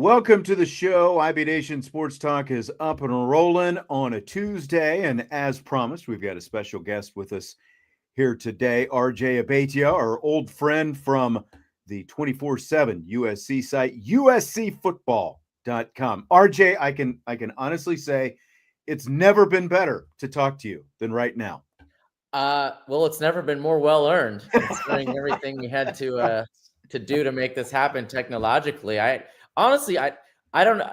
Welcome to the show. IB Nation Sports Talk is up and rolling on a Tuesday. And as promised, we've got a special guest with us here today, RJ Abeytia, our old friend from the 24/7 USC site, uscfootball.com. RJ, I can honestly say it's never been better to talk to you than right now. Well, it's never been more well earned, considering everything we had to do to make this happen technologically. I don't know.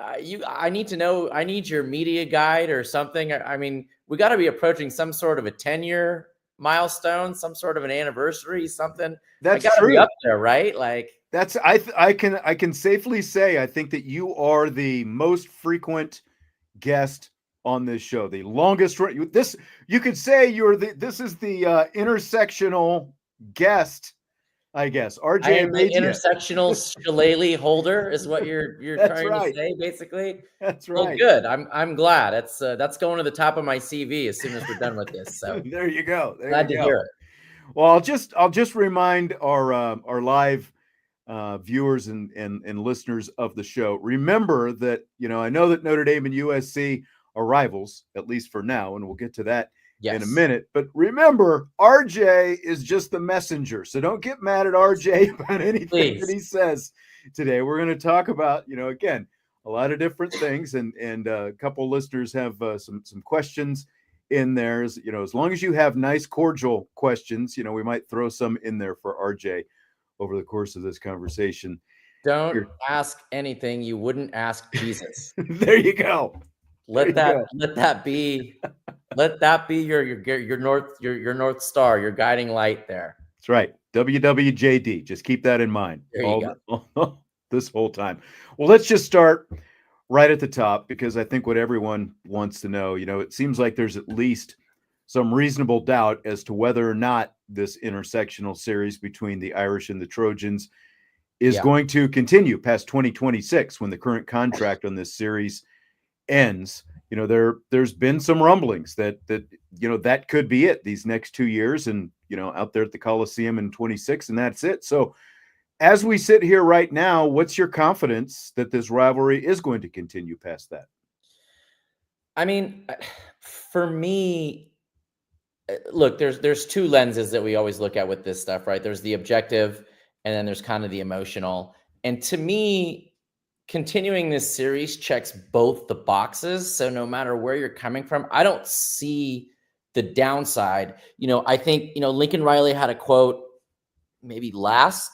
I need to know. I need your media guide or something. I mean, we got to be approaching some sort of a 10-year milestone, some sort of an anniversary, something. That's true. Be up there, right? Like that's I can safely say I think that you are the most frequent guest on this show, the longest. This you could say this is the intersectional guest. I guess RJ I am the Abeytia. intersectional shillelagh holder is what you're trying to say, basically. That's right. Well, good. I'm glad. That's going to the top of my CV as soon as we're done with this. So there you go. Glad to hear it. Well, I'll just remind our live viewers and listeners of the show. Remember that I know that Notre Dame and USC are rivals, at least for now, and we'll get to that in a minute. But remember, RJ is just the messenger. So don't get mad at RJ about anything that he says today. We're going to talk about, again, a lot of different things. And a couple listeners have some questions in there. As long as you have nice, cordial questions, we might throw some in there for RJ over the course of this conversation. Don't ask anything you wouldn't ask Jesus. There you go. Let that be your North Star, your guiding light there. That's right. WWJD. Just keep that in mind this whole time. Well, let's just start right at the top, because I think what everyone wants to know, it seems like there's at least some reasonable doubt as to whether or not this intersectional series between the Irish and the Trojans is going to continue past 2026 when the current contract on this series ends. There's been some rumblings that that could be it these next 2 years, and out there at the Coliseum in 26, and that's it. So as we sit here right now, what's your confidence that this rivalry is going to continue past that? I mean, for me, look, there's two lenses that we always look at with this stuff, right? There's the objective, and then there's kind of the emotional. And to me, continuing this series checks both the boxes. So no matter where you're coming from, I don't see the downside. I think, Lincoln Riley had a quote maybe last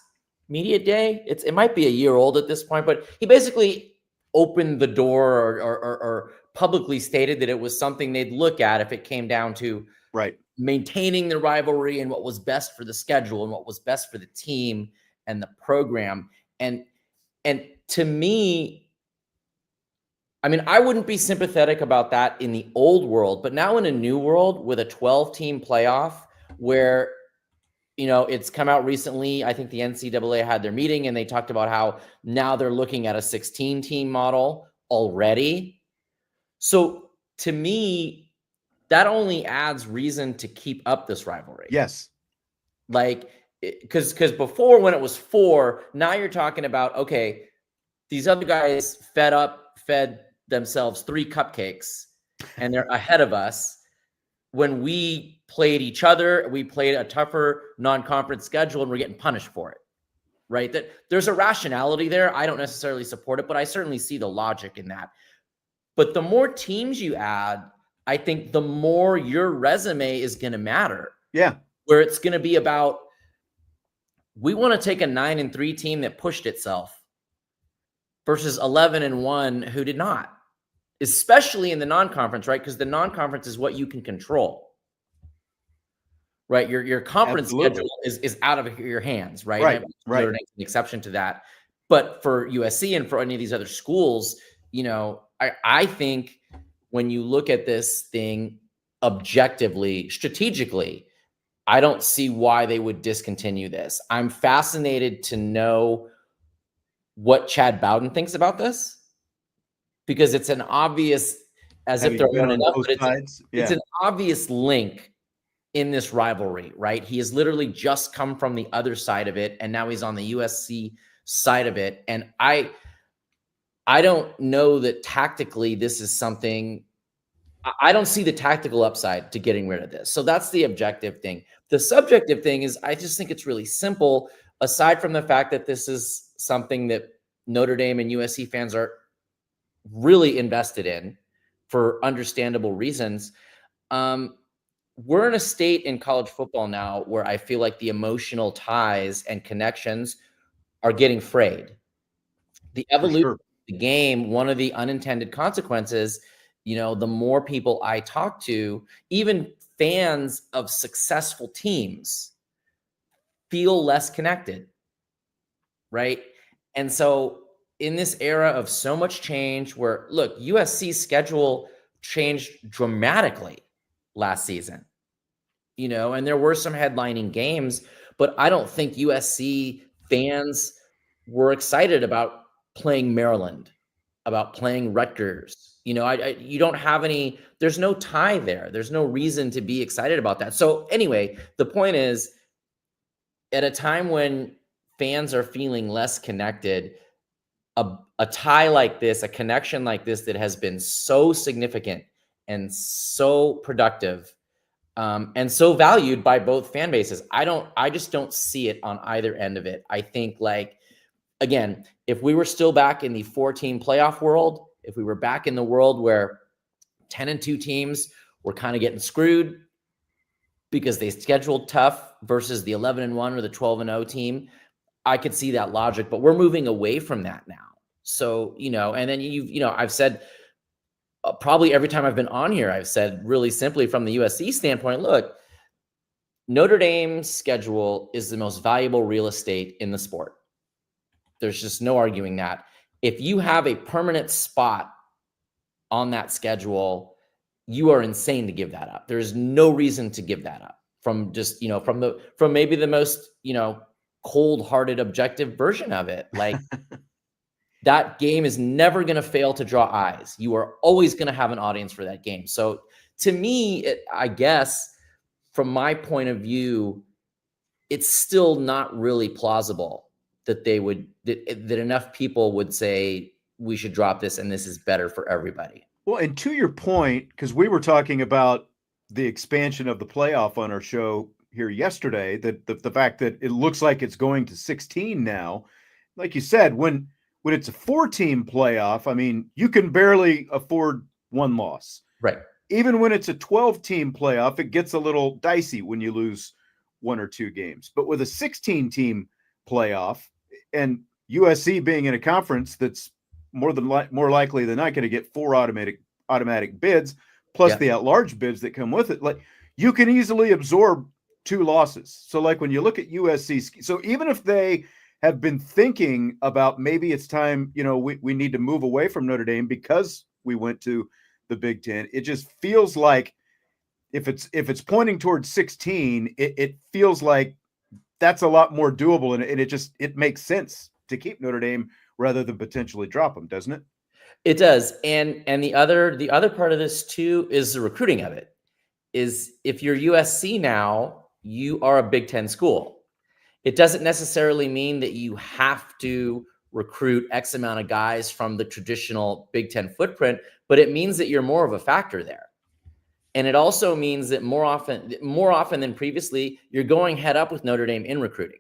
media day. It might be a year old at this point, but he basically opened the door or publicly stated that it was something they'd look at if it came down to maintaining the rivalry and what was best for the schedule and what was best for the team and the program. And to me, I mean, I wouldn't be sympathetic about that in the old world, but now in a new world with a 12-team playoff where, it's come out recently. I think the NCAA had their meeting and they talked about how now they're looking at a 16-team model already. So to me, that only adds reason to keep up this rivalry. Yes. Because before, when it was 4, now you're talking about, okay, these other guys fed themselves 3 cupcakes and they're ahead of us. When we played each other, we played a tougher non-conference schedule and we're getting punished for it, right? That there's a rationality there. I don't necessarily support it, but I certainly see the logic in that. But the more teams you add, I think the more your resume is going to matter. Yeah. Where it's going to be about, we want to take a 9-3 team that pushed itself versus 11-1 who did not, especially in the non-conference, right? Because the non-conference is what you can control, right? Your conference schedule is out of your hands, right? Right. An exception to that. But for USC and for any of these other schools, I think when you look at this thing objectively, strategically, I don't see why they would discontinue this. I'm fascinated to know what Chad Bowden thinks about this, because it's an obvious, as if they're running up, but it's an obvious link in this rivalry, right? He has literally just come from the other side of it, and now he's on the USC side of it. And I don't know that tactically this is something. I don't see the tactical upside to getting rid of this. So that's the objective thing. The subjective thing is I just think it's really simple, aside from the fact that this is something that Notre Dame and USC fans are really invested in for understandable reasons. We're in a state in college football now where I feel like the emotional ties and connections are getting frayed. The For evolution sure. of the game, one of the unintended consequences, the more people I talk to, even fans of successful teams, feel less connected, right? And so in this era of so much change where, look, USC's schedule changed dramatically last season, and there were some headlining games, but I don't think USC fans were excited about playing Maryland, about playing Rutgers. You don't have any, there's no tie there. There's no reason to be excited about that. So anyway, the point is, at a time when fans are feeling less connected, a tie like this, a connection like this that has been so significant and so productive, and so valued by both fan bases, I just don't see it on either end of it. I think, like, again, if we were still back in the 4-team playoff world, if we were back in the world where 10-2 teams were kind of getting screwed because they scheduled tough versus the 11-1 or the 12-0 team, I could see that logic, but we're moving away from that now. So, and then I've said probably every time I've been on here, I've said really simply from the USC standpoint, look, Notre Dame's schedule is the most valuable real estate in the sport. There's just no arguing that. If you have a permanent spot on that schedule, you are insane to give that up. There's no reason to give that up from just, from maybe the most, cold-hearted objective version of it. Like, that game is never going to fail to draw eyes. You are always going to have an audience for that game. So to me, I guess from my point of view, it's still not really plausible that that enough people would say we should drop this and this is better for everybody. Well, and to your point, because we were talking about the expansion of the playoff on our show here yesterday, that the fact that it looks like it's going to 16 now, like you said, when it's a 4-team playoff, I mean, you can barely afford one loss. Right. Even when it's a 12-team playoff, it gets a little dicey when you lose 1 or 2 games. But with a 16-team playoff, and USC being in a conference that's more likely than not going to get 4 automatic bids, plus the at-large bids that come with it, like, you can easily absorb 2 losses. So, like, when you look at USC, so even if they have been thinking about maybe it's time, we need to move away from Notre Dame because we went to the Big Ten, it just feels like if it's pointing towards 16, it feels like that's a lot more doable, and it makes sense to keep Notre Dame rather than potentially drop them, doesn't it? It does. And the other part of this too is the recruiting of it. Is if you're USC now, you are a Big Ten school. It doesn't necessarily mean that you have to recruit X amount of guys from the traditional Big Ten footprint, but it means that you're more of a factor there. And it also means that more often than previously, you're going head up with Notre Dame in recruiting,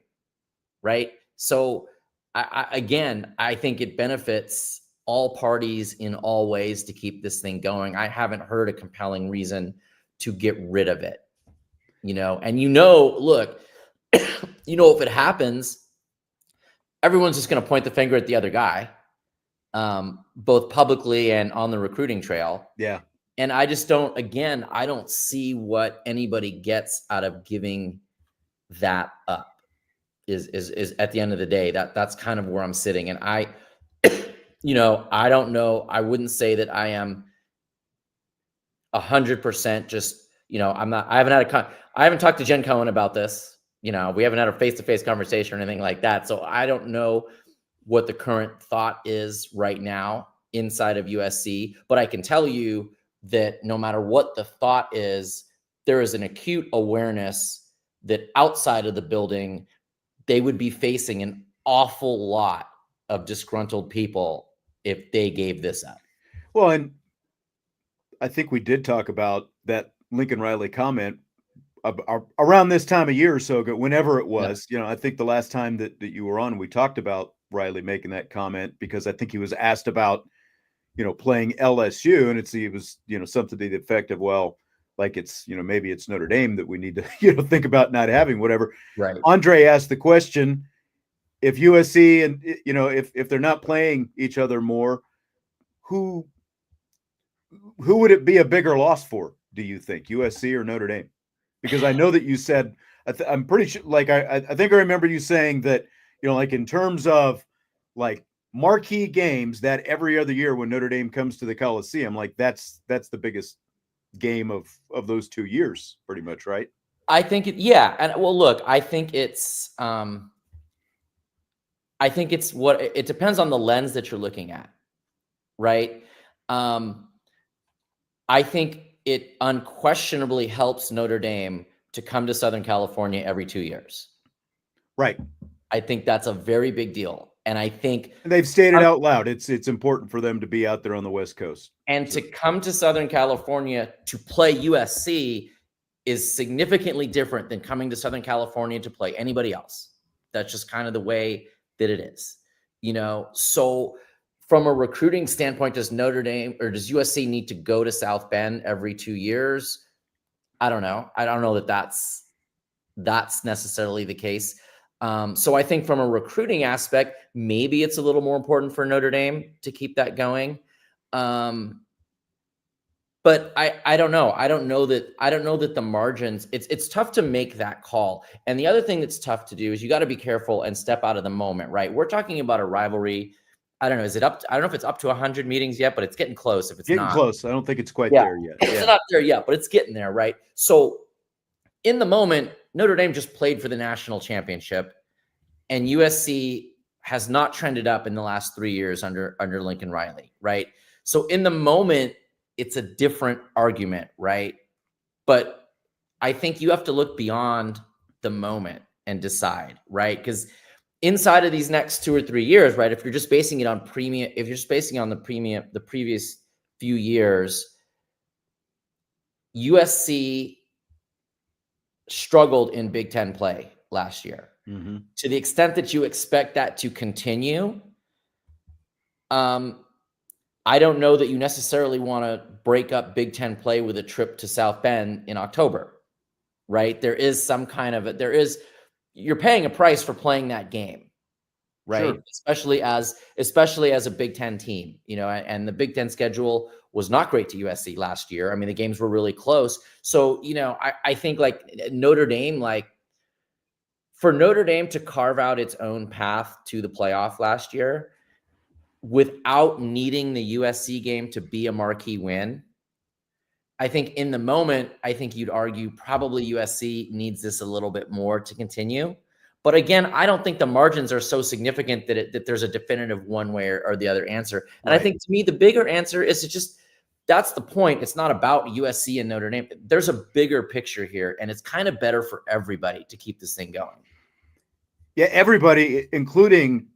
right? So I think it benefits all parties in all ways to keep this thing going. I haven't heard a compelling reason to get rid of it, and look, if it happens, everyone's just going to point the finger at the other guy, both publicly and on the recruiting trail. Yeah. And I just don't see what anybody gets out of giving that up is at the end of the day, that's kind of where I'm sitting. And I don't know. I wouldn't say that I am 100% just, I haven't talked to Jen Cohen about this. We haven't had a face-to-face conversation or anything like that. So I don't know what the current thought is right now inside of USC, but I can tell you that no matter what the thought is, there is an acute awareness that outside of the building, they would be facing an awful lot of disgruntled people if they gave this up. Well, and I think we did talk about that Lincoln Riley comment around this time of year or so ago, whenever it was. Yeah. I think the last time that you were on, we talked about Riley making that comment because I think he was asked about, playing LSU, and it was, something to the effect of, well, like it's, maybe it's Notre Dame that we need to, think about not having, whatever. Right. Andre asked the question, if USC and, if they're not playing each other more, who would it be a bigger loss for, do you think, USC or Notre Dame? Because I know that you said, I'm pretty sure, like, I think I remember you saying that, like in terms of like marquee games, that every other year when Notre Dame comes to the Coliseum, like that's the biggest game of those 2 years, pretty much, right? I think yeah. And well, look, I think it's what it depends on the lens that you're looking at, right? I think it unquestionably helps Notre Dame to come to Southern California every 2 years. Right. I think that's a very big deal. And I think they've stated out loud, it's important for them to be out there on the West Coast. And to come to Southern California to play USC is significantly different than coming to Southern California to play anybody else. That's just kind of the way that it is, So from a recruiting standpoint, does Notre Dame or does USC need to go to South Bend every 2 years? I don't know. I don't know that that's necessarily the case. So I think from a recruiting aspect, maybe it's a little more important for Notre Dame to keep that going. But I don't know. I don't know that the margins, it's tough to make that call. And the other thing that's tough to do is you got to be careful and step out of the moment, right? We're talking about a rivalry. I don't know. I don't know if it's up to 100 meetings yet, but it's getting close. If it's getting not close, I don't think it's quite there yet. It's not there yet, but it's getting there, right? So in the moment, Notre Dame just played for the national championship, and USC has not trended up in the last 3 years under Lincoln Riley, right? So in the moment, it's a different argument, right? But I think you have to look beyond the moment and decide, right? Because inside of these next 2 or 3 years, right? If you're just basing it on premium, if you're just basing on the previous few years, USC struggled in Big Ten play last year. Mm-hmm. To the extent that you expect that to continue, I don't know that you necessarily want to break up Big Ten play with a trip to South Bend in October, right? There is some kind of you're paying a price for playing that game, right? Sure. Especially as a Big Ten team, and the Big Ten schedule was not great to USC last year. I mean, the games were really close. So, I think like Notre Dame, for Notre Dame to carve out its own path to the playoff last year without needing the USC game to be a marquee win, I think in the moment, I think you'd argue probably USC needs this a little bit more to continue. But again, I don't think the margins are so significant that there's a definitive one way or the other answer. And right. I think to me, the bigger answer is to just, that's the point. It's not about USC and Notre Dame. There's a bigger picture here, and it's kind of better for everybody to keep this thing going. Yeah, everybody, including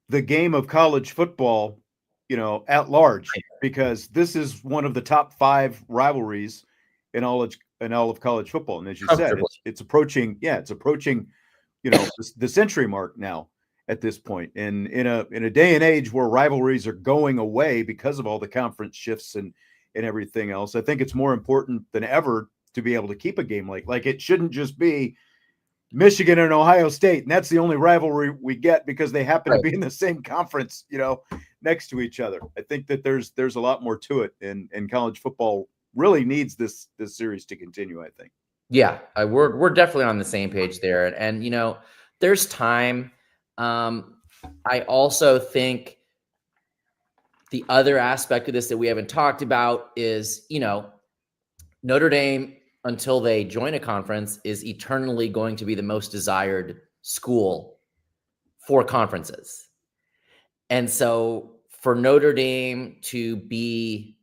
the game of college football, at large, because this is one of the top 5 rivalries in all of college football. And as you said, it's approaching, the century mark now at this point. And in a day and age where rivalries are going away because of all the conference shifts and everything else, I think it's more important than ever to be able to keep a game like it shouldn't just be Michigan and Ohio State, and that's the only rivalry we get because they happen to be in the same conference, next to each other. I think that there's a lot more to it, and college football really needs this series to continue, I think. Yeah, we're definitely on the same page there, and there's time. I also think the other aspect of this that we haven't talked about is, Notre Dame, until they join a conference, is eternally going to be the most desired school for conferences. And so for Notre Dame to be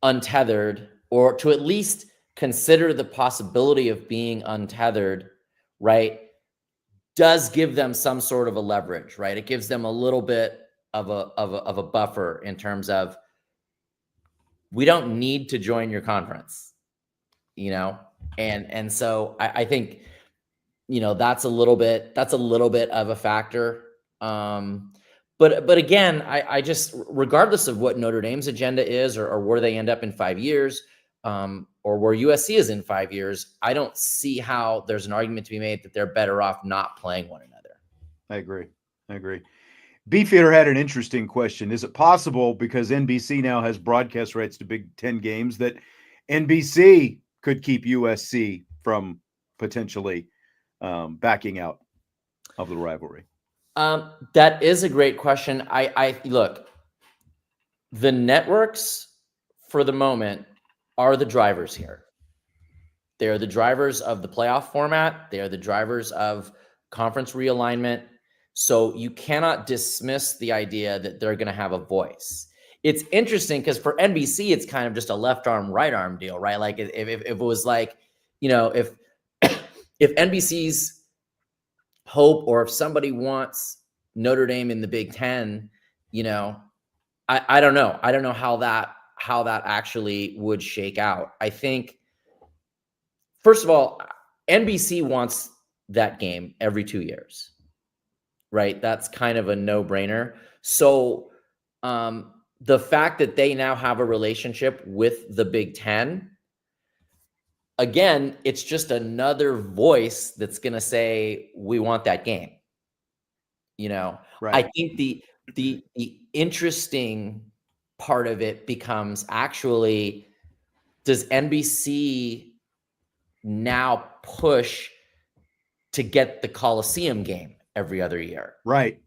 untethered, or to at least consider the possibility of being untethered, right, does give them some sort of a leverage, right? It gives them a little bit of a buffer in terms of we don't need to join your conference, and so I think that's a little bit of a factor. But again, I just, regardless of what Notre Dame's agenda is or where they end up in 5 years, or where USC is in 5 years, I don't see how there's an argument to be made that they're better off not playing one another. I agree. Beefeater had an interesting question. Is it possible, because NBC now has broadcast rights to Big Ten games, that NBC could keep USC from potentially backing out of the rivalry? That is a great question. I look, the networks for the moment are the drivers here. They're the drivers of the playoff format. They are the drivers of conference realignment. So you cannot dismiss the idea that they're going to have a voice. It's interesting because for NBC, it's kind of just a left arm, right arm deal, right? Like if it was like, if NBC's hope, or if somebody wants Notre Dame in the Big Ten, I don't know. I don't know how that actually would shake out. I think, first of all, NBC wants that game every 2 years, right? That's kind of a no-brainer. So the fact that they now have a relationship with the Big Ten, again, it's just another voice that's going to say, we want that game. Right. I think the interesting part of it becomes, actually, does NBC now push to get the Coliseum game every other year? Right.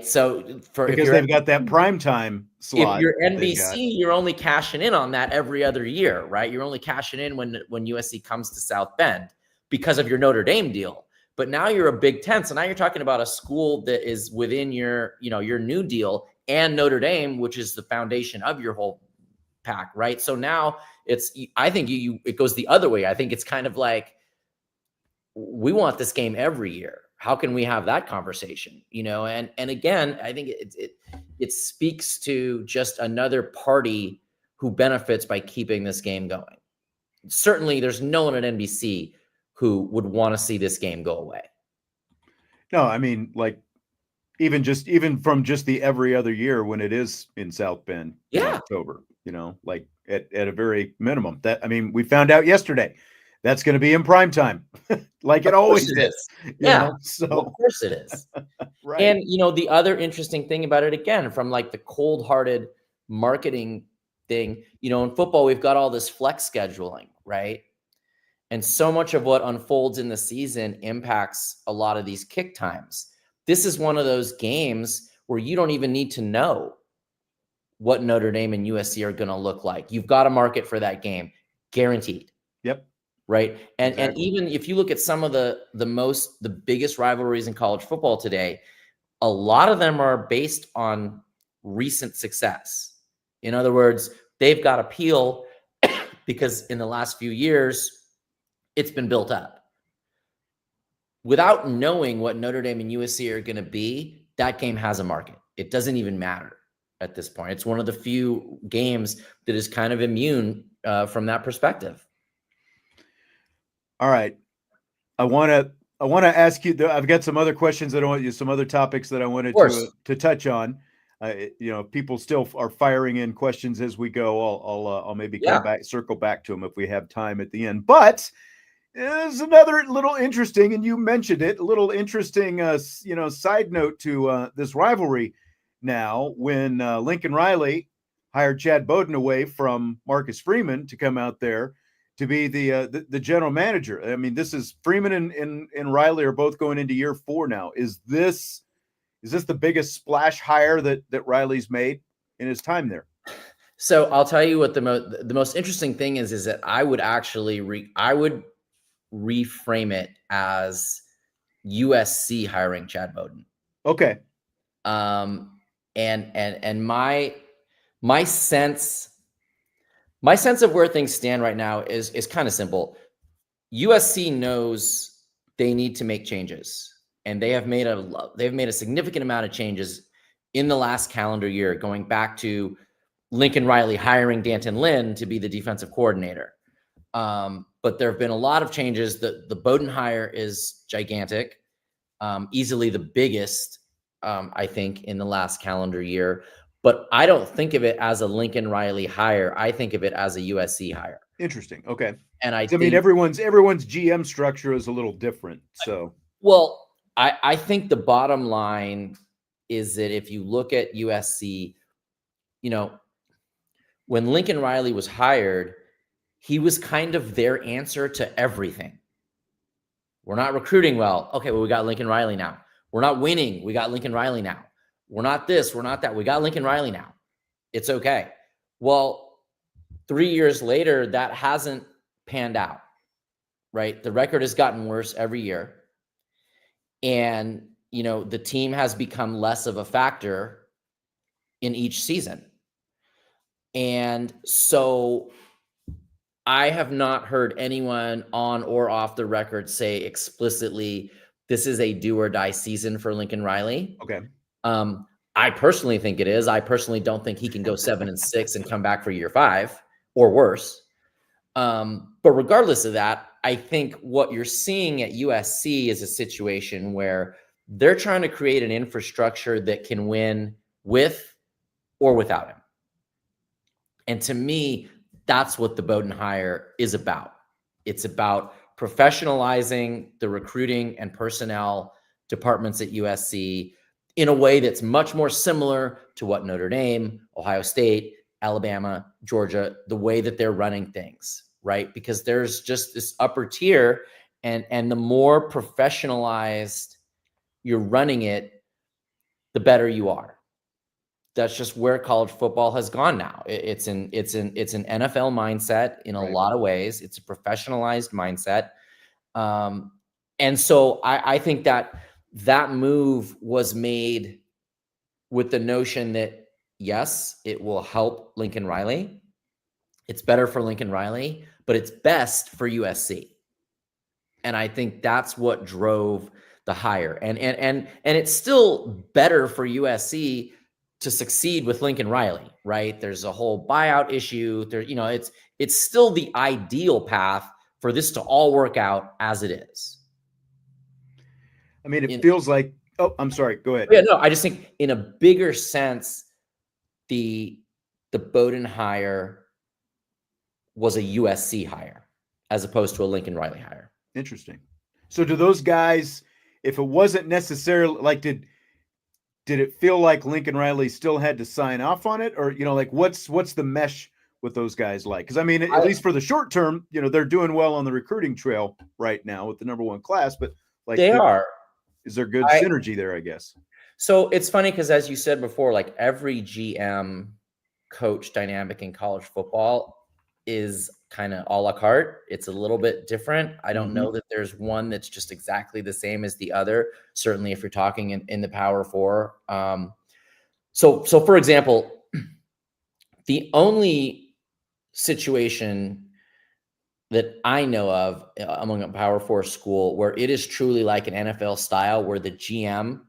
So because they've got that prime time slot. If you're NBC, you're only cashing in on that every other year, right? You're only cashing in when USC comes to South Bend because of your Notre Dame deal. But now you're a Big Ten, so now you're talking about a school that is within your new deal, and Notre Dame, which is the foundation of your whole pack, right? So now I think it goes the other way. I think it's kind of like, we want this game every year. How can we have that conversation? And again, I think it speaks to just another party who benefits by keeping this game going. Certainly, there's no one at NBC who would want to see this game go away. No, I mean, like, even from just the every other year when it is in South Bend in October, like at a very minimum. That, I mean, we found out yesterday that's going to be in prime time, like it always is. So of course it is. Right. And the other interesting thing about it, again, from like the cold-hearted marketing thing, in football, we've got all this flex scheduling, right? And so much of what unfolds in the season impacts a lot of these kick times. This is one of those games where you don't even need to know what Notre Dame and USC are going to look like. You've got a market for that game, guaranteed. Yep. Right. And Exactly. And even if you look at some of the biggest rivalries in college football today, a lot of them are based on recent success. In other words, they've got appeal because in the last few years, it's been built up. Without knowing what Notre Dame and USC are going to be, that game has a market. It doesn't even matter at this point. It's one of the few games that is kind of immune from that perspective. All right. I want to ask you, I've got some other questions that I want you, some other topics that I wanted to touch on. People still are firing in questions as we go. I'll maybe circle back to them if we have time at the end. But there's another little interesting, and you mentioned it, a little interesting, side note to this rivalry. Now, when Lincoln Riley hired Chad Bowden away from Marcus Freeman to come out there to be the general manager. I mean, this is Freeman and Riley are both going into year 4 now. Is this the biggest splash hire that Riley's made in his time there? So I'll tell you what the most interesting thing is that I would actually I would reframe it as USC hiring Chad Bowden. Okay. And my sense of where things stand right now is kind of simple. USC knows they need to make changes, and they've made a significant amount of changes in the last calendar year, going back to Lincoln Riley hiring Danton Lynn to be the defensive coordinator. But there have been a lot of changes. The Bowden hire is gigantic, easily the biggest, I think, in the last calendar year. But I don't think of it as a Lincoln Riley hire. I think of it as a USC hire. Interesting. Okay. And I mean, everyone's GM structure is a little different. So, well, I think the bottom line is that if you look at USC, when Lincoln Riley was hired, he was kind of their answer to everything. We're not recruiting well. Okay, well, we got Lincoln Riley now. We're not winning. We got Lincoln Riley now. We're not this. We're not that. We got Lincoln Riley now. It's okay. Well, 3 years later, that hasn't panned out, right? The record has gotten worse every year. And, the team has become less of a factor in each season. And so I have not heard anyone on or off the record say explicitly, this is a do or die season for Lincoln Riley. Okay. I personally think it is. I personally don't think he can go 7-6 and come back for year 5 or worse. But regardless of that, I think what you're seeing at USC is a situation where they're trying to create an infrastructure that can win with or without him. And to me, that's what the Bowden hire is about. It's about professionalizing the recruiting and personnel departments at USC in a way that's much more similar to what Notre Dame, Ohio State, Alabama, Georgia, the way that they're running things, right? Because there's just this upper tier, and the more professionalized you're running it, the better you are. That's just where college football has gone now. It's an NFL mindset in a lot of ways. It's a professionalized mindset. And so I think that move was made with the notion that, yes, it will help Lincoln Riley. It's better for Lincoln Riley, but it's best for USC. And I think that's what drove the hire. And it's still better for USC to succeed with Lincoln Riley, right? There's a whole buyout issue. There, it's still the ideal path for this to all work out as it is. I mean, it feels like, oh, I'm sorry. Go ahead. Yeah, no, I just think in a bigger sense, the Bowden hire was a USC hire as opposed to a Lincoln Riley hire. Interesting. So do those guys, if it wasn't necessarily like, did it feel like Lincoln Riley still had to sign off on it? Or, like what's the mesh with those guys like? Because I mean, at least for the short term, they're doing well on the recruiting trail right now with the #1 class, but like they are. Is there good synergy there, I guess? So it's funny because as you said before, like every GM coach dynamic in college football is kind of a la carte. It's a little bit different. I don't know that there's one that's just exactly the same as the other. Certainly if you're talking in the Power Four. So for example, the only situation that I know of among a Power Four school where it is truly like an NFL style, where the GM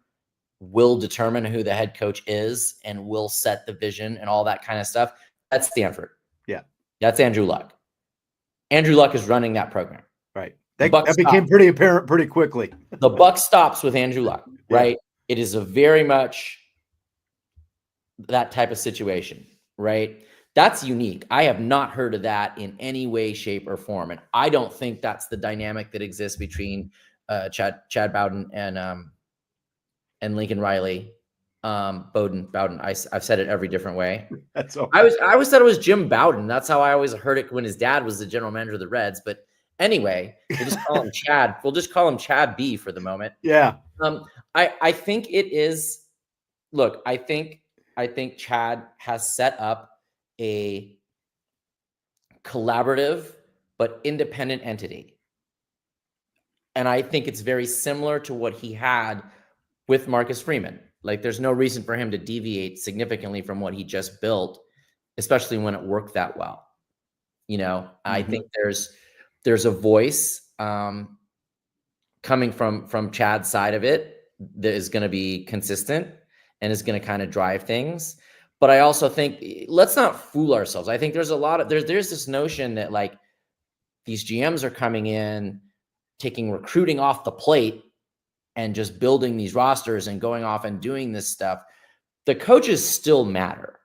will determine who the head coach is and will set the vision and all that kind of stuff, that's Stanford. Yeah. That's Andrew Luck. Andrew Luck is running that program. Right. That became pretty apparent pretty quickly. The buck stops with Andrew Luck, right? It is a very much that type of situation, right? That's unique. I have not heard of that in any way, shape, or form. And I don't think that's the dynamic that exists between Chad Bowden and Lincoln Riley. Bowden. I've said it every different way. That's okay. I always thought it was Jim Bowden. That's how I always heard it when his dad was the general manager of the Reds. But anyway, we'll just call him Chad. We'll just call him Chad B for the moment. Yeah. I think it is. Look, I think Chad has set up a collaborative but independent entity. And I think it's very similar to what he had with Marcus Freeman. Like there's no reason for him to deviate significantly from what he just built, especially when it worked that well. I think there's a voice coming from Chad's side of it that is going to be consistent. and is going to kind of drive things. But I also think, let's not fool ourselves. I think there's there's this notion that like these GMs are coming in, taking recruiting off the plate and just building these rosters and going off and doing this stuff. The coaches still matter.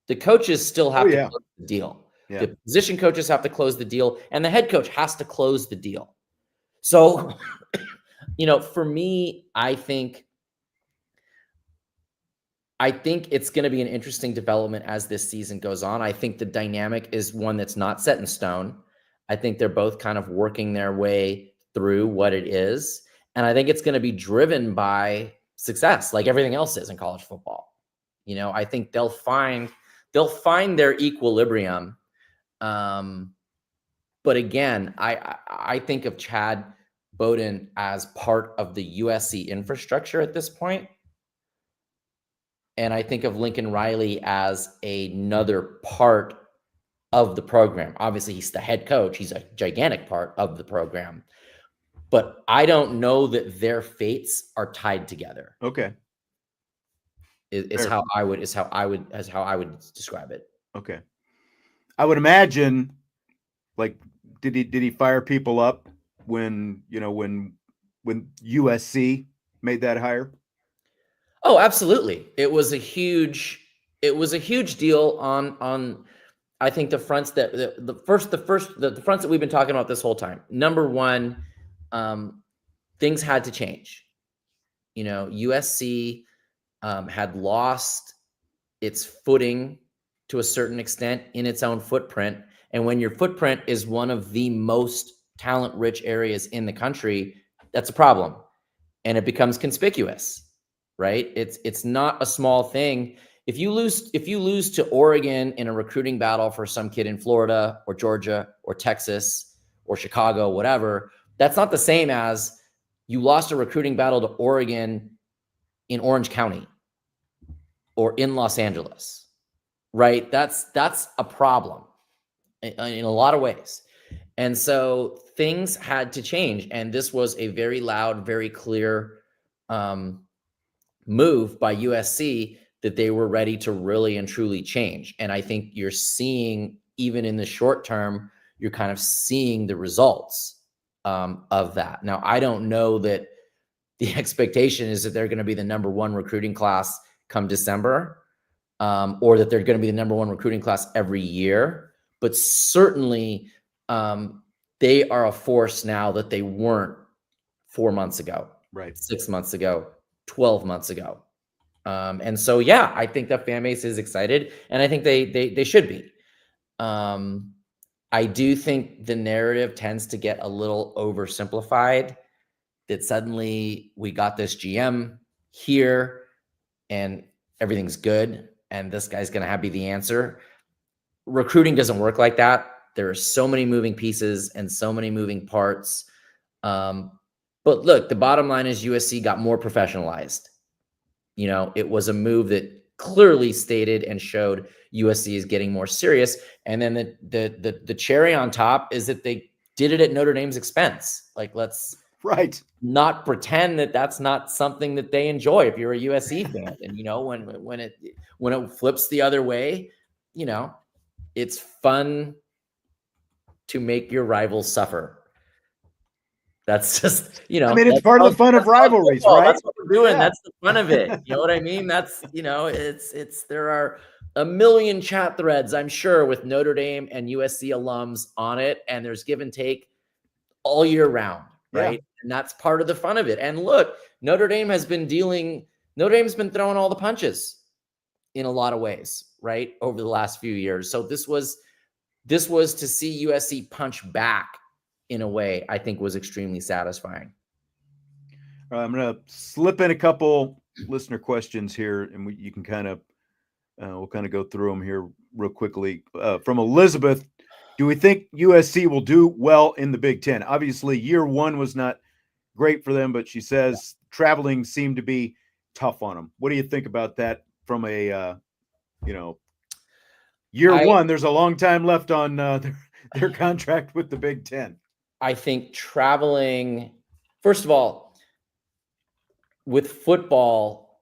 The coaches still have to close the deal. Yeah. The position coaches have to close the deal, and the head coach has to close the deal. So, for me, I think it's going to be an interesting development as this season goes on. I think the dynamic is one that's not set in stone. I think they're both kind of working their way through what it is. And I think it's going to be driven by success, like everything else is in college football. I think they'll find their equilibrium. But again, I think of Chad Bowden as part of the USC infrastructure at this point. And I think of Lincoln Riley as another part of the program. Obviously, he's the head coach. He's a gigantic part of the program. But I don't know that their fates are tied together. Okay. Is how I would describe it. Okay. I would imagine, like, did he fire people up when USC made that hire? Oh, absolutely. It was a huge deal on I think the fronts that the fronts that we've been talking about this whole time. Number one, things had to change. USC had lost its footing to a certain extent in its own footprint. And when your footprint is one of the most talent-rich areas in the country, that's a problem. And it becomes conspicuous, right? It's not a small thing. If you lose to Oregon in a recruiting battle for some kid in Florida or Georgia or Texas or Chicago, whatever, that's not the same as you lost a recruiting battle to Oregon in Orange County or in Los Angeles, right? That's a problem in a lot of ways. And so things had to change. And this was a very loud, very clear move by USC that they were ready to really and truly change. And I think you're seeing, even in the short term, you're kind of seeing the results of that. Now, I don't know that the expectation is that they're going to be the number one recruiting class come December, or that they're going to be the number one recruiting class every year. But certainly they are a force now that they weren't 4 months ago, right? 6 months ago, 12 months ago. And so, yeah, I think the fan base is excited, and I think they should be. I do think the narrative tends to get a little oversimplified, that suddenly we got this GM here and everything's good and this guy's going to be the answer. Recruiting doesn't work like that. There are so many moving pieces and so many moving parts. But look, the bottom line is USC got more professionalized. It was a move that clearly stated and showed USC is getting more serious. And then the cherry on top is that they did it at Notre Dame's expense. Like, let's not pretend that that's not something that they enjoy if you're a USC fan. And when it flips the other way, it's fun to make your rivals suffer. That's just, it's part of the fun of rivalries, right? That's what we're doing. Yeah. That's the fun of it. You know what I mean? That's, there are a million chat threads, I'm sure, with Notre Dame and USC alums on it. And there's give and take all year round, right? Yeah. And that's part of the fun of it. And look, Notre Dame's been throwing all the punches in a lot of ways, right? Over the last few years. So this was to see USC punch back in a way, I think was extremely satisfying. I'm going to slip in a couple listener questions here, and you can kind of, we'll kind of go through them here real quickly. From Elizabeth, do we think USC will do well in the Big Ten? Obviously, year one was not great for them, but she says traveling seemed to be tough on them. What do you think about that from a, year one? There's a long time left on their contract with the Big Ten. I think traveling, first of all, with football,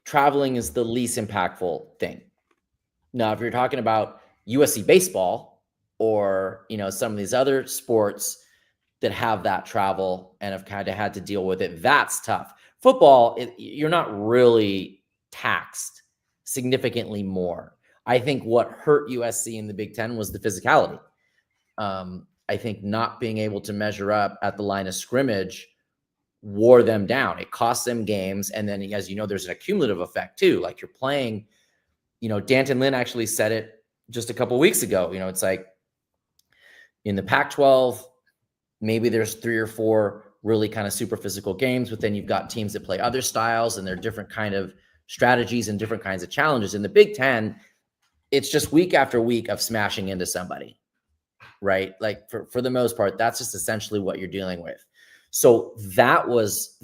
traveling is the least impactful thing. Now, if you're talking about USC baseball or, some of these other sports that have that travel and have kind of had to deal with it, that's tough. Football, you're not really taxed significantly more. I think what hurt USC in the Big Ten was the physicality. I think not being able to measure up at the line of scrimmage wore them down. It cost them games. And then, as you know, there's an accumulative effect too. Like you're playing, Danton Lynn actually said it just a couple of weeks ago. It's like in the Pac-12, maybe there's 3 or 4 really kind of super physical games, but then you've got teams that play other styles and they're different kind of strategies and different kinds of challenges. In the Big Ten, it's just week after week of smashing into somebody, right? Like for the most part, that's just essentially what you're dealing with. So that was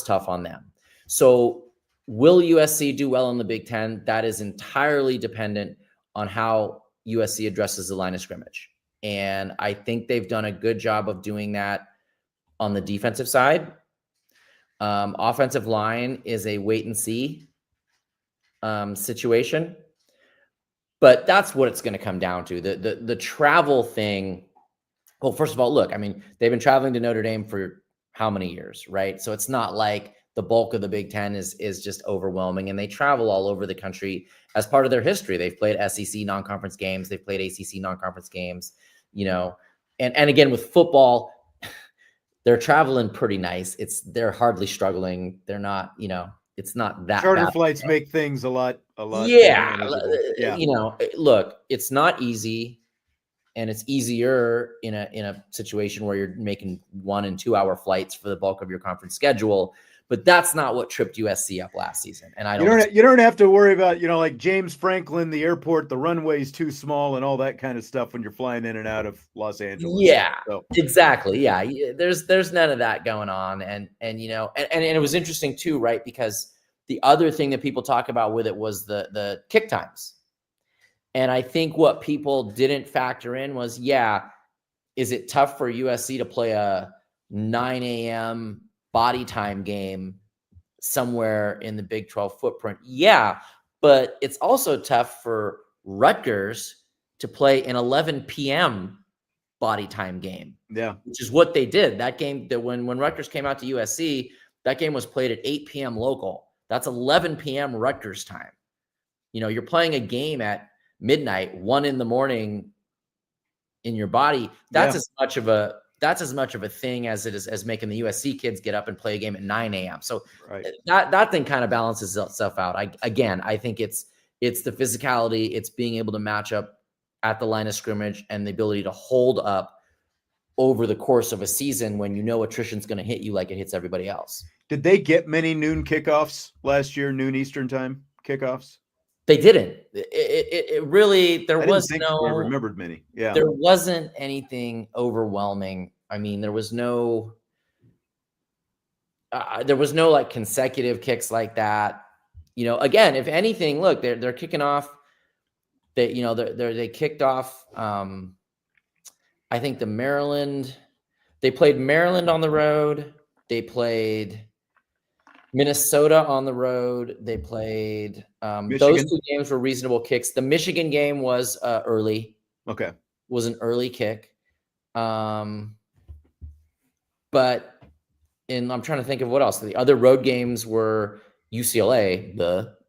tough on them. So will USC do well in the Big Ten? That is entirely dependent on how USC addresses the line of scrimmage. And I think they've done a good job of doing that on the defensive side. Offensive line is a wait and see situation. But that's what it's going to come down to. The travel thing. Well, first of all, look, I mean, they've been traveling to Notre Dame for how many years, right? So it's not like the bulk of the Big Ten is just overwhelming, and they travel all over the country as part of their history. They've played SEC non-conference games. They've played ACC non-conference games, and again, with football, they're traveling pretty nice. They're hardly struggling. They're not, it's not that charter bad. flights make things a lot yeah. manageable. Look, it's not easy, and it's easier in a situation where you're making 1 and 2 hour flights for the bulk of your conference schedule. But that's not what tripped USC up last season. And you don't have to worry about, like James Franklin, the airport, the runway's too small and all that kind of stuff when you're flying in and out of Los Angeles. Yeah, exactly. Yeah. There's none of that going on. And it was interesting too, right? Because the other thing that people talk about with it was the kick times. And I think what people didn't factor in was, is it tough for USC to play a 9 a.m. body time game somewhere in the Big 12 footprint? Yeah, but it's also tough for Rutgers to play an 11 p.m. body time game. Yeah, which is what they did. That game, that when Rutgers came out to USC, that game was played at 8 p.m. local. That's 11 p.m. Rutgers time. You're playing a game at midnight, 1 a.m. in your body. That's as much of a thing as it is as making the USC kids get up and play a game at 9 a.m. So that thing kind of balances itself out. I think it's the physicality, it's being able to match up at the line of scrimmage and the ability to hold up over the course of a season when attrition's going to hit you like it hits everybody else. Did they get many noon kickoffs last year, noon Eastern time kickoffs? They didn't. It really, I remembered many. Yeah. There wasn't anything overwhelming. I mean, there was no like consecutive kicks like that. Again, if anything, look, they're kicking off. They kicked off. I think they played Maryland on the road. They played Minnesota on the road. They played those 2 games were reasonable kicks. The Michigan game was early. Okay. Was an early kick. But I'm trying to think of what else. The other road games were UCLA.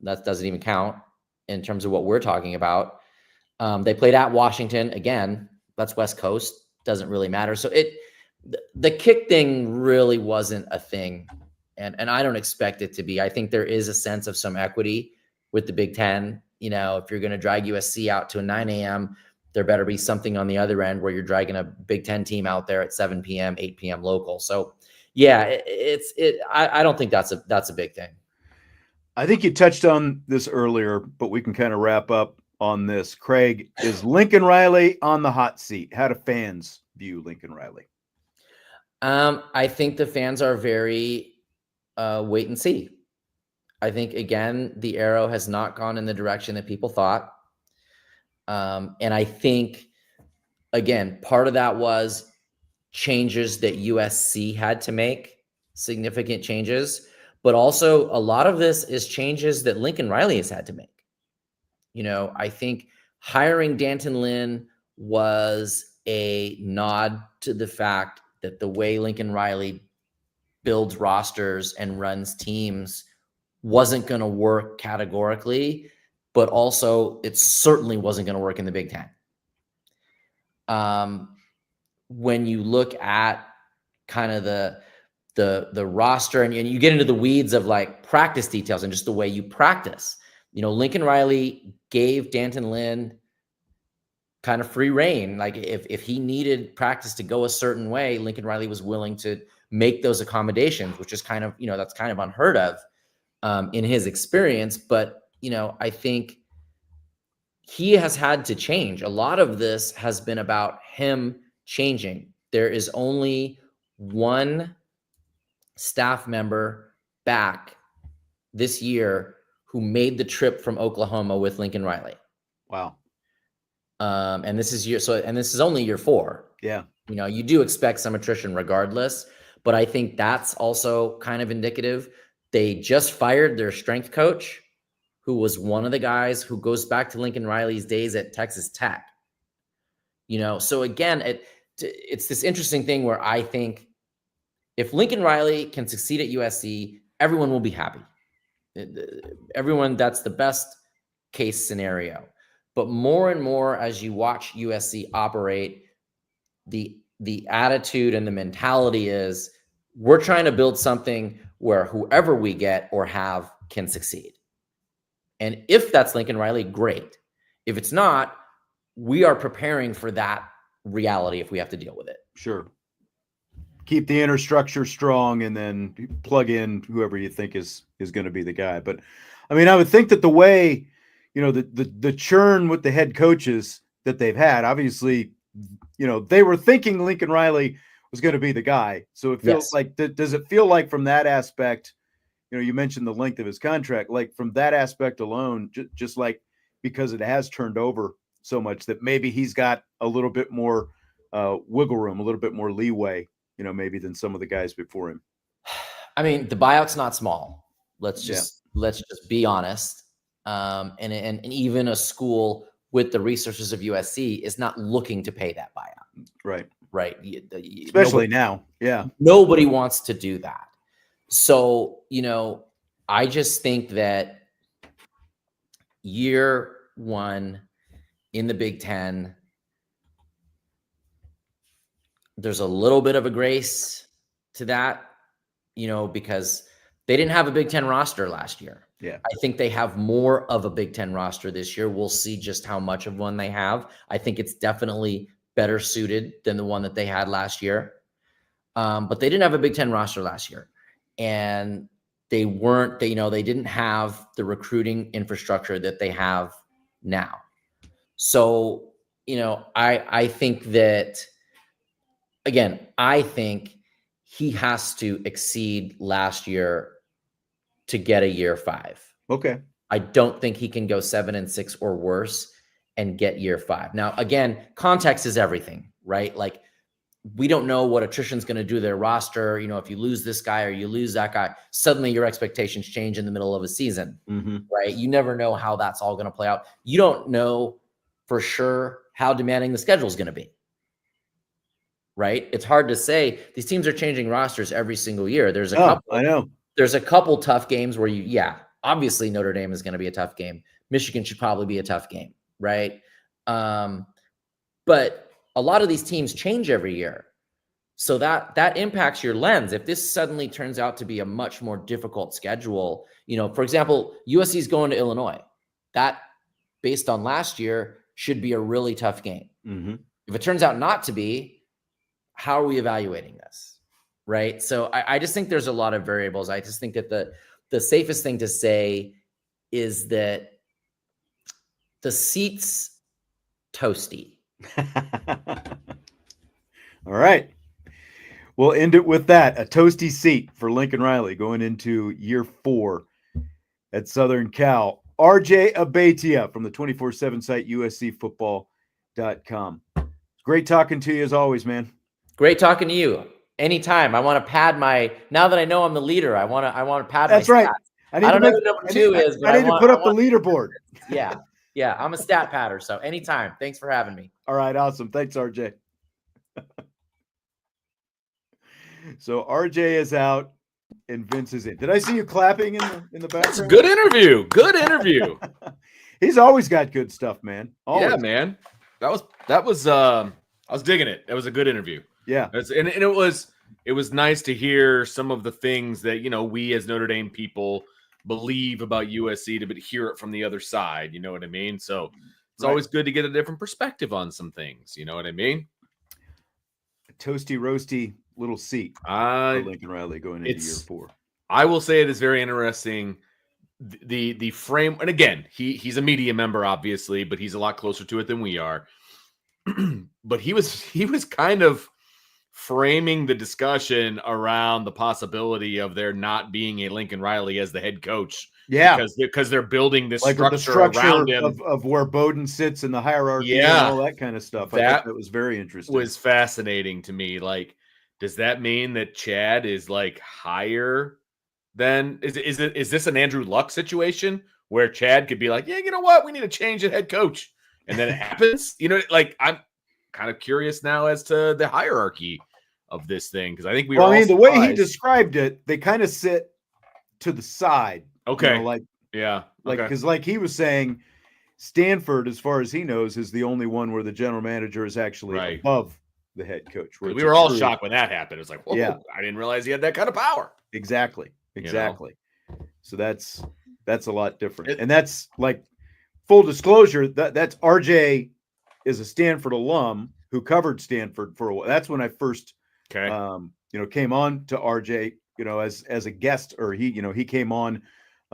That doesn't even count in terms of what we're talking about. They played at Washington again. That's West Coast. Doesn't really matter. So the kick thing really wasn't a thing. And I don't expect it to be. I think there is a sense of some equity with the Big Ten. If you're going to drag USC out to a 9 a.m., there better be something on the other end where you're dragging a Big Ten team out there at 7 p.m., 8 p.m. local. So, I don't think that's a big thing. I think you touched on this earlier, but we can kind of wrap up on this. Craig, is Lincoln Riley on the hot seat? How do fans view Lincoln Riley? I think the fans are very wait and see. I think, again, the arrow has not gone in the direction that people thought. And I think, again, part of that was changes that USC had to make, significant changes. But also a lot of this is changes that Lincoln Riley has had to make. I think hiring D'Anton Lynn was a nod to the fact that the way Lincoln Riley builds rosters and runs teams wasn't going to work categorically, but also it certainly wasn't going to work in the Big Ten. When you look at kind of the roster and you get into the weeds of like practice details and just the way you practice, Lincoln Riley gave D'Anton Lynn kind of free reign. Like if he needed practice to go a certain way, Lincoln Riley was willing to make those accommodations, which is kind of, that's kind of unheard of in his experience. But, I think he has had to change. A lot of this has been about him changing. There is only one staff member back this year who made the trip from Oklahoma with Lincoln Riley. Wow. And this is only year 4. Yeah. You do expect some attrition regardless, but I think that's also kind of indicative. They just fired their strength coach, who was one of the guys who goes back to Lincoln Riley's days at Texas Tech. So again, it's this interesting thing where I think if Lincoln Riley can succeed at USC, everyone will be happy. Everyone, that's the best case scenario. But more and more as you watch USC operate, the attitude and the mentality is we're trying to build something where whoever we get or have can succeed. And if that's Lincoln Riley, great. If it's not, we are preparing for that reality if we have to deal with it. Sure. Keep the inner structure strong and then plug in whoever you think is going to be the guy. But I mean, I would think that the way, the churn with the head coaches that they've had, obviously, they were thinking Lincoln Riley was going to be the guy. So it feels like, does it feel like from that aspect, you mentioned the length of his contract, like from that aspect alone, just like because it has turned over so much that maybe he's got a little bit more wiggle room, a little bit more leeway, maybe than some of the guys before him. I mean, the buyout's not small. Let's just be honest. And even a school with the resources of USC is not looking to pay that buyout. Right. Especially now. Yeah. Nobody wants to do that. So, I just think that year 1 in the Big Ten, there's a little bit of a grace to that, because they didn't have a Big Ten roster last year. Yeah. I think they have more of a Big Ten roster this year. We'll see just how much of one they have. I think it's definitely better suited than the one that they had last year. But they didn't have a Big Ten roster last year. And they didn't have the recruiting infrastructure that they have now. So, I think that, again, I think he has to exceed last year to get a year 5. Okay. I don't think he can go 7-6 or worse and get year 5. Now, again, context is everything, right? Like, we don't know what attrition's going to do to their roster. If you lose this guy or you lose that guy, suddenly your expectations change in the middle of a season, right? You never know how that's all going to play out. You don't know for sure how demanding the schedule is going to be, right? It's hard to say. These teams are changing rosters every single year. There's a couple tough games where obviously Notre Dame is going to be a tough game. Michigan should probably be a tough game, right? But a lot of these teams change every year. So that impacts your lens. If this suddenly turns out to be a much more difficult schedule, for example, USC is going to Illinois. That, based on last year, should be a really tough game. If it turns out not to be, how are we evaluating this? Right. So I just think there's a lot of variables. I just think that the safest thing to say is that the seat's toasty. All right. We'll end it with that. A toasty seat for Lincoln Riley going into year 4 at Southern Cal. RJ Abeytia from the 24/7 site USCfootball.com. Great talking to you as always, man. Great talking to you. anytime. I want to pad now that I know I'm the leader, I want to pad That's my right. stats. I don't know who number 2 is, but I need to put up the leaderboard. Yeah. Yeah. I'm a stat padder. So anytime. Thanks for having me. All right. Awesome. Thanks, RJ. So RJ is out and Vince is in. Did I see you clapping in the background? That's a good interview. Good interview. He's always got good stuff, man. Always. Yeah, man. That was I was digging it. It was a good interview. Yeah. And it was nice to hear some of the things that, we as Notre Dame people believe about USC but hear it from the other side. You know what I mean? So it's always good to get a different perspective on some things. You know what I mean? A toasty, roasty little seat for Lincoln Riley going into year 4. I will say it is very interesting. The frame, and again, he's a media member, obviously, but he's a lot closer to it than we are. But he was kind of framing the discussion around the possibility of there not being a Lincoln Riley as the head coach. Yeah, because they're building this like structure around him of where Bowden sits in the hierarchy and all that kind of stuff. I thought that was very interesting. Was fascinating to me. Like, does that mean that Chad is like higher than is this an Andrew Luck situation where Chad could be like, yeah, you know what, we need to change the head coach, and then it happens? Like, I'm kind of curious now as to the hierarchy of this thing, because I think the way he described it, they kind of sit to the side. Okay. Because like he was saying, Stanford, as far as he knows, is the only one where the general manager is actually above the head coach. We were all shocked when that happened. It's like, whoa, yeah. I didn't realize he had that kind of power. Exactly. So that's a lot different. And that's like, full disclosure, that's RJ is a Stanford alum who covered Stanford for a while. That's when I first came on to RJ, as a guest, or he came on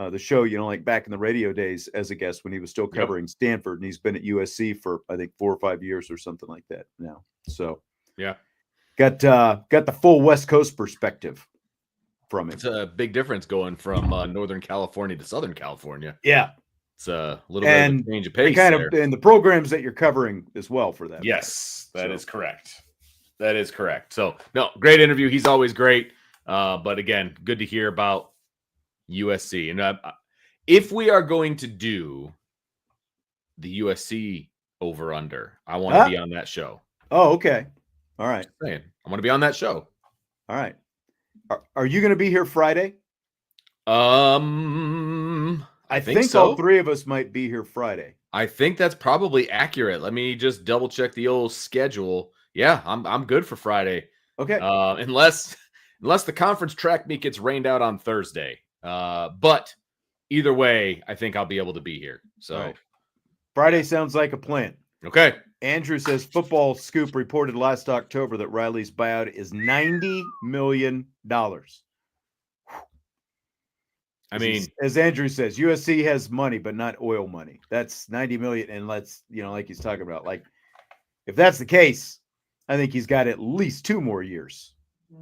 the show, like back in the radio days as a guest when he was still covering Stanford, and he's been at USC for I think 4 or 5 years or something like that now. So got the full West Coast perspective from it. It's a big difference going from Northern California to Southern California. Yeah, it's a little bit of a change of pace and the programs that you're covering as well for that. Yes, that is correct. That is correct. So no, great interview. He's always great. But again, good to hear about USC. And if we are going to do the USC over under, I want to be on that show. Oh, okay. All right. I want to be on that show. All right. Are you going to be here Friday? I think so. All 3 of us might be here Friday. I think that's probably accurate. Let me just double check the old schedule. Yeah, I'm good for Friday. Okay. Unless the conference track meet gets rained out on Thursday. But either way, I think I'll be able to be here. So Friday sounds like a plan. Okay. Andrew says Football Scoop reported last October that Riley's buyout is $90 million. I mean, as Andrew says, USC has money, but not oil money. That's $90 million. And let's, like he's talking about, like, if that's the case, I think he's got at least 2 more years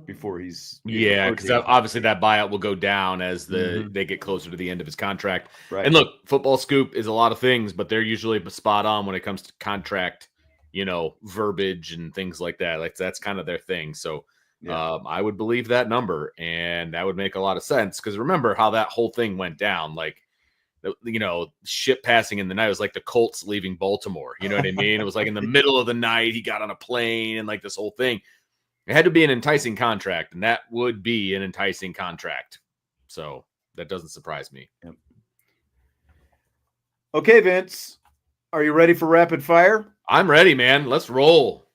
before he's because obviously that buyout will go down as they get closer to the end of his contract. Right. And look, Football Scoop is a lot of things, but they're usually spot on when it comes to contract, verbiage and things like that. Like, that's kind of their thing. So I would believe that number, and that would make a lot of sense, because remember how that whole thing went down. Like, ship passing in the night. It was like the Colts leaving Baltimore. You know what I mean? It was like in the middle of the night, he got on a plane, and like this whole thing. It had to be an enticing contract, and that would be an enticing contract. So that doesn't surprise me. Yep. Okay, Vince, are you ready for rapid fire? I'm ready, man. Let's roll.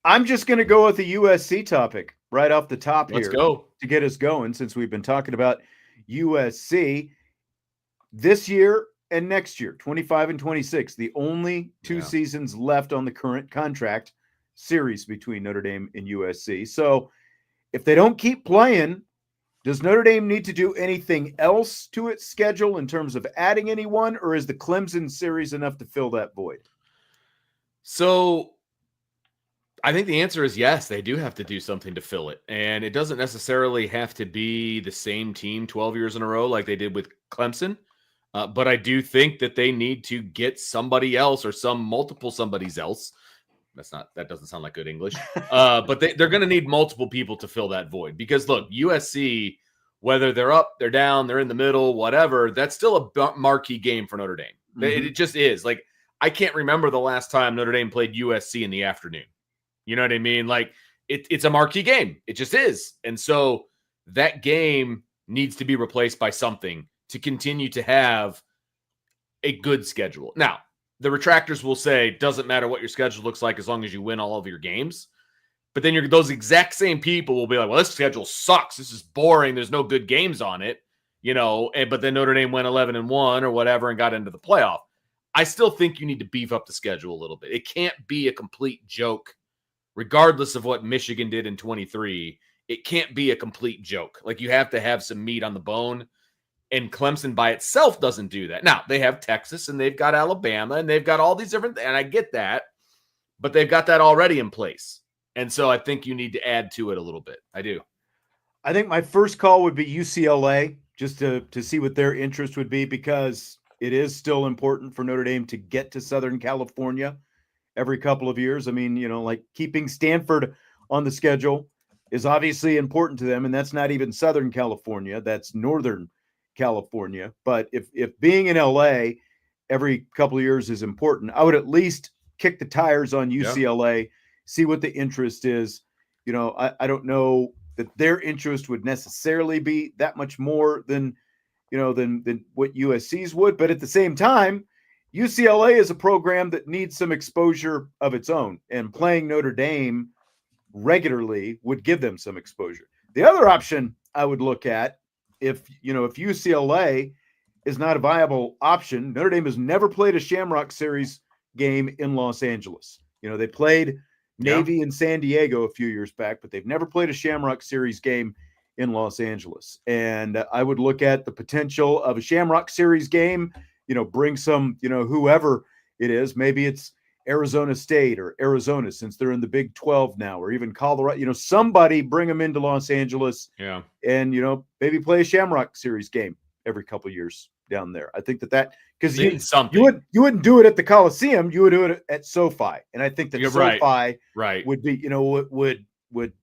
I'm just going to go with the USC topic right off the top here. Let's go. To get us going, since we've been talking about USC this year and next year, 25 and 26, the only 2 seasons left on the current contract series between Notre Dame and USC. So if they don't keep playing, does Notre Dame need to do anything else to its schedule in terms of adding anyone, or is the Clemson series enough to fill that void? So I think the answer is yes, they do have to do something to fill it. And it doesn't necessarily have to be the same team 12 years in a row like they did with Clemson. But I do think that they need to get somebody else, or multiple somebodies else, that doesn't sound like good English. But they're going to need multiple people to fill that void because look, USC, whether they're up, they're down, they're in the middle, whatever, that's still a marquee game for Notre Dame. Mm-hmm. It just is. Like, I can't remember the last time Notre Dame played USC in the afternoon. You know what I mean? Like, it's a marquee game. It just is. And so that game needs to be replaced by something to continue to have a good schedule. Now, the retractors will say, doesn't matter what your schedule looks like as long as you win all of your games. But then those exact same people will be like, well, this schedule sucks. This is boring. There's no good games on it, but then Notre Dame went 11-1 or whatever and got into the playoff. I still think you need to beef up the schedule a little bit. It can't be a complete joke, regardless of what Michigan did in 23. It can't be a complete joke. Like, you have to have some meat on the bone. And Clemson by itself doesn't do that. Now, they have Texas and they've got Alabama and they've got all these different, and I get that, but they've got that already in place. And so I think you need to add to it a little bit. I do. I think my first call would be UCLA, just to see what their interest would be, because it is still important for Notre Dame to get to Southern California every couple of years. I mean, like keeping Stanford on the schedule is obviously important to them, and that's not even Southern California. That's Northern California. But if being in LA every couple of years is important, I would at least kick the tires on UCLA, see what the interest is. I don't know that their interest would necessarily be that much more than what USC's would. But at the same time, UCLA is a program that needs some exposure of its own, and playing Notre Dame regularly would give them some exposure. The other option I would look at, if UCLA is not a viable option, Notre Dame has never played a Shamrock Series game in Los Angeles. They played Navy in San Diego a few years back, but they've never played a Shamrock Series game in Los Angeles. And I would look at the potential of a Shamrock Series game, bring some, whoever it is, maybe it's Arizona State or Arizona, since they're in the Big 12 now, or even Colorado, somebody bring them into Los Angeles and, maybe play a Shamrock Series game every couple of years down there. I think that because you wouldn't do it at the Coliseum, you would do it at SoFi. And I think that SoFi would be, would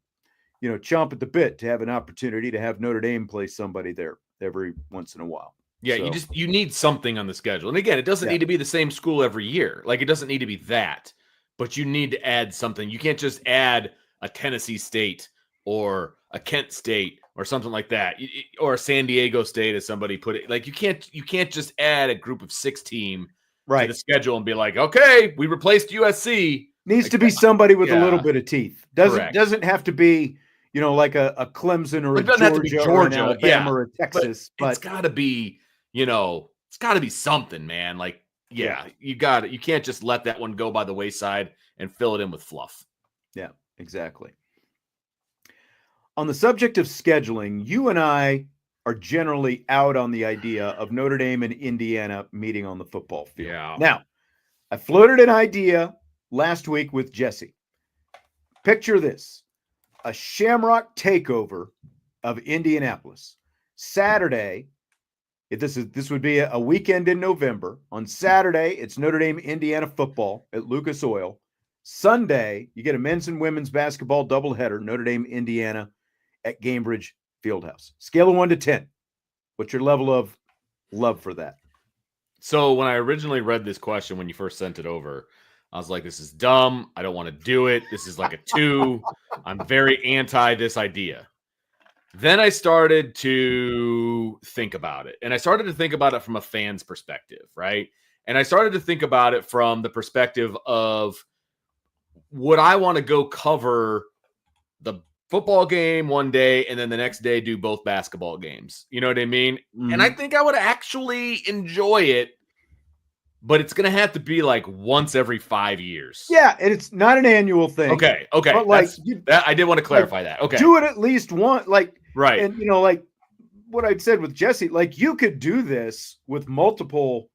chomp at the bit to have an opportunity to have Notre Dame play somebody there every once in a while. Yeah, so you need something on the schedule. And again, it doesn't need to be the same school every year. Like, it doesn't need to be that, but you need to add something. You can't just add a Tennessee State or a Kent State or something like that, or a San Diego State, as somebody put it. Like, you can't just add a group of 6 team to the schedule and be like, okay, we replaced USC. Needs to be somebody with a little bit of teeth. Doesn't have to be, like a Clemson or a Georgia or an Alabama or a Texas. But it's got to be, it's got to be something, man. Like, you can't just let that one go by the wayside and fill it in with fluff. Yeah, exactly. On the subject of scheduling, you and I are generally out on the idea of Notre Dame and Indiana meeting on the football field. Yeah. Now, I floated an idea last week with Jesse. Picture this: a Shamrock takeover of Indianapolis. Saturday, this would be a weekend in November. On Saturday, it's Notre Dame Indiana football at Lucas Oil. Sunday, you get a men's and women's basketball doubleheader, Notre Dame Indiana at Gainbridge Fieldhouse. Scale of 1 to 10. What's your level of love for that? So when I originally read this question, when you first sent it over, I was like, this is dumb. I don't want to do it. This is like a 2. I'm very anti this idea. Then I started to think about it. And I started to think about it from a fan's perspective, right? And I started to think about it from the perspective of, would I want to go cover the football game one day and then the next day do both basketball games? You know what I mean? Mm-hmm. And I think I would actually enjoy it, but it's going to have to be like once every 5 years. Yeah, and it's not an annual thing. Okay. But like, I did want to clarify that. Okay. Do it at least once, right. And, like what I said with Jesse, like, you could do this with multiple,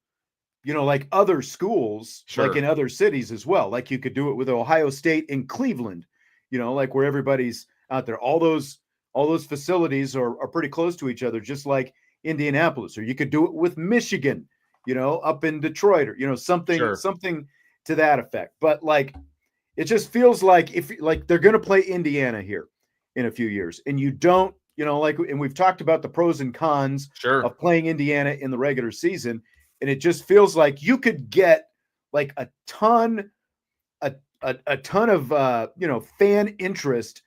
like other schools, like in other cities as well. Like, you could do it with Ohio State in Cleveland, like where everybody's out there. All those facilities are pretty close to each other, just like Indianapolis. Or you could do it with Michigan, up in Detroit, or something to that effect. But like, It just feels like they're going to play Indiana here in a few years, and you don't, and we've talked about the pros and cons of playing Indiana in the regular season, and it just feels like you could get like a ton of fan interest